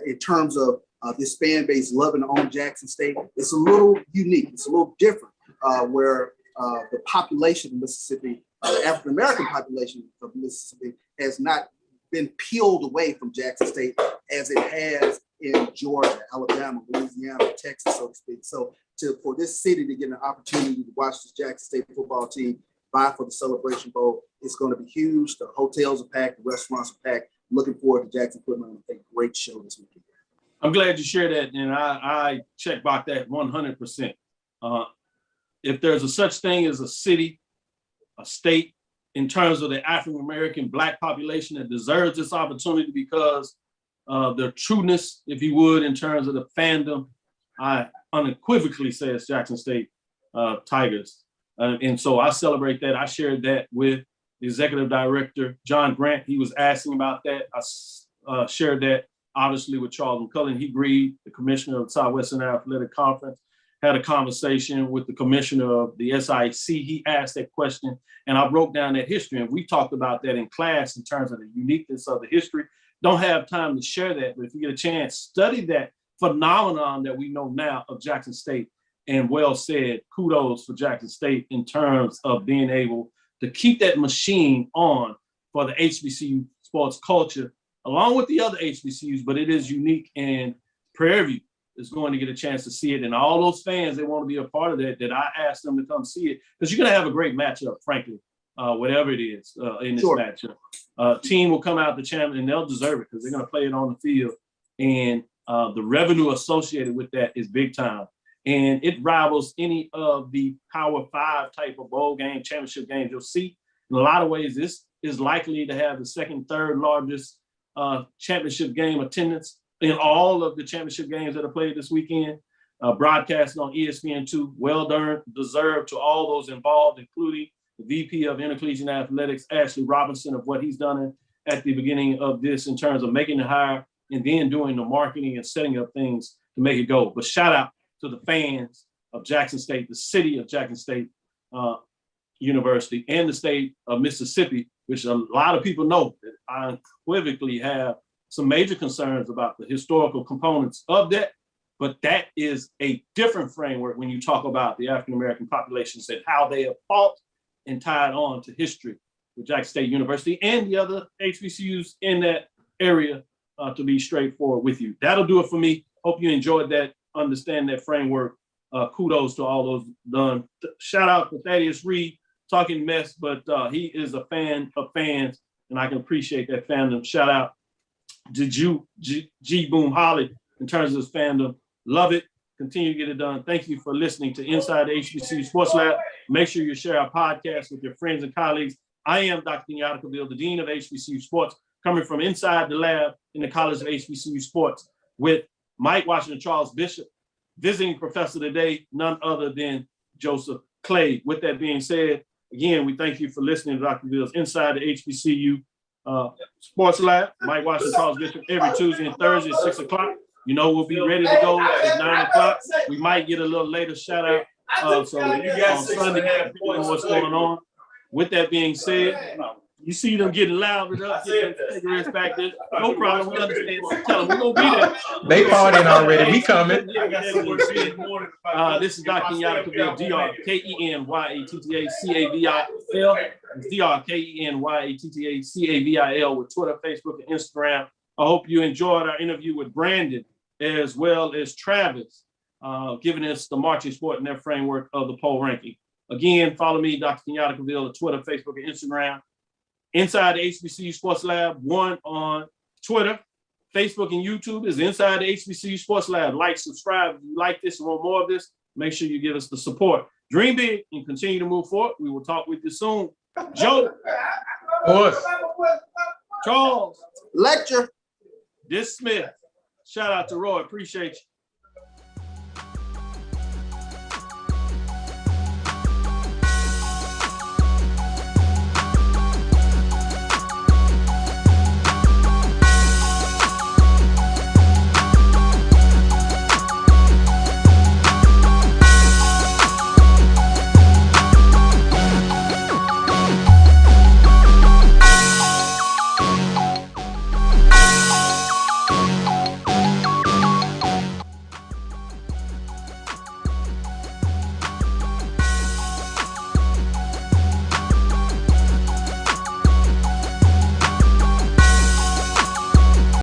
In terms of this fan base loving on Jackson State, it's a little unique. It's a little different where the population of Mississippi, the African-American population of Mississippi has not been peeled away from Jackson State as it has in Georgia, Alabama, Louisiana, Texas, so to speak. So for this city to get an opportunity to watch this Jackson State football team vie for the Celebration Bowl, it's going to be huge. The hotels are packed, the restaurants are packed. Looking forward to Jackson putting on a great show this weekend. I'm glad you shared that, and I check back that 100%. If there's a such thing as a city, a state, in terms of the African-American Black population that deserves this opportunity because of their trueness, if you would, in terms of the fandom, I unequivocally say it's Jackson State Tigers. And so I celebrate that. I shared that with the executive director, John Grant. He was asking about that. I shared that obviously with Charles McCullin. He agreed, the commissioner of the Southwestern Athletic Conference, had a conversation with the commissioner of the SIC. He asked that question, and I broke down that history, and we talked about that in class in terms of the uniqueness of the history. Don't have time to share that, but if you get a chance, study that phenomenon that we know now of Jackson State. And well said, kudos for Jackson State in terms of being able to keep that machine on for the HBCU sports culture, along with the other HBCUs, but it is unique, and Prairie View is going to get a chance to see it. And all those fans, they want to be a part of that I asked them to come see it, because you're going to have a great matchup, frankly, whatever it is in this matchup. Team will come out the champion, and they'll deserve it because they're going to play it on the field. And the revenue associated with that is big time. And it rivals any of the Power 5 type of bowl game, championship games you'll see. In a lot of ways, this is likely to have the second, third largest championship game attendance in all of the championship games that are played this weekend. Broadcast on ESPN2, well deserved to all those involved, including the VP of Intercollegiate Athletics, Ashley Robinson, of what he's done at the beginning of this in terms of making the hire and then doing the marketing and setting up things to make it go. But shout out to the fans of Jackson State, the city of Jackson State University, and the state of Mississippi, which a lot of people know that I unequivocally have some major concerns about the historical components of that. But that is a different framework when you talk about the African-American populations and how they have fought and tied on to history with Jackson State University and the other HBCUs in that area, to be straightforward with you. That'll do it for me. Hope you enjoyed that, understand that framework. Kudos to all those done. Shout out to Thaddeus Reed, talking mess, but he is a fan of fans, and I can appreciate that fandom. Shout out to G Boom Holly in terms of his fandom. Love it. Continue to get it done. Thank you for listening to Inside the HBCU Sports Lab. Make sure you share our podcast with your friends and colleagues. I am Dr. Kenyatta Cavill, the Dean of HBCU Sports, coming from inside the lab in the College of HBCU Sports with Mike Washington Charles Bishop, visiting professor today, none other than Joseph Clay. With that being said, again, we thank you for listening to Dr. Bill's Inside the HBCU Sports Lab. Mike Washington Charles Bishop every Tuesday and Thursday at 6 o'clock. You know, we'll be ready to go at 9 o'clock. We might get a little later shout out. So you guys on Sunday, depending on what's going on. With that being said, you see them getting loud with us, get them cigarettes back there. No problem. We understand. Tell them we're going to be there. They partying already. We coming. This is Dr. Kenyatta Cavill, DrKenyattaCavil. It's DrKenyattaCavil with Twitter, Facebook, and Instagram. I hope you enjoyed our interview with Brandon as well as Travis, giving us the marching sport in their framework of the poll ranking. Again, follow me, Dr. Kenyatta Cavill, on Twitter, Facebook, and Instagram. Inside the HBCU Sports Lab 1 on Twitter, Facebook, and YouTube is Inside the HBCU Sports Lab. Like, subscribe. If you like this and want more of this, make sure you give us the support. Dream big and continue to move forward. We will talk with you soon. Joe. Charles. Lecture. This Smith. Shout out to Roy. Appreciate you.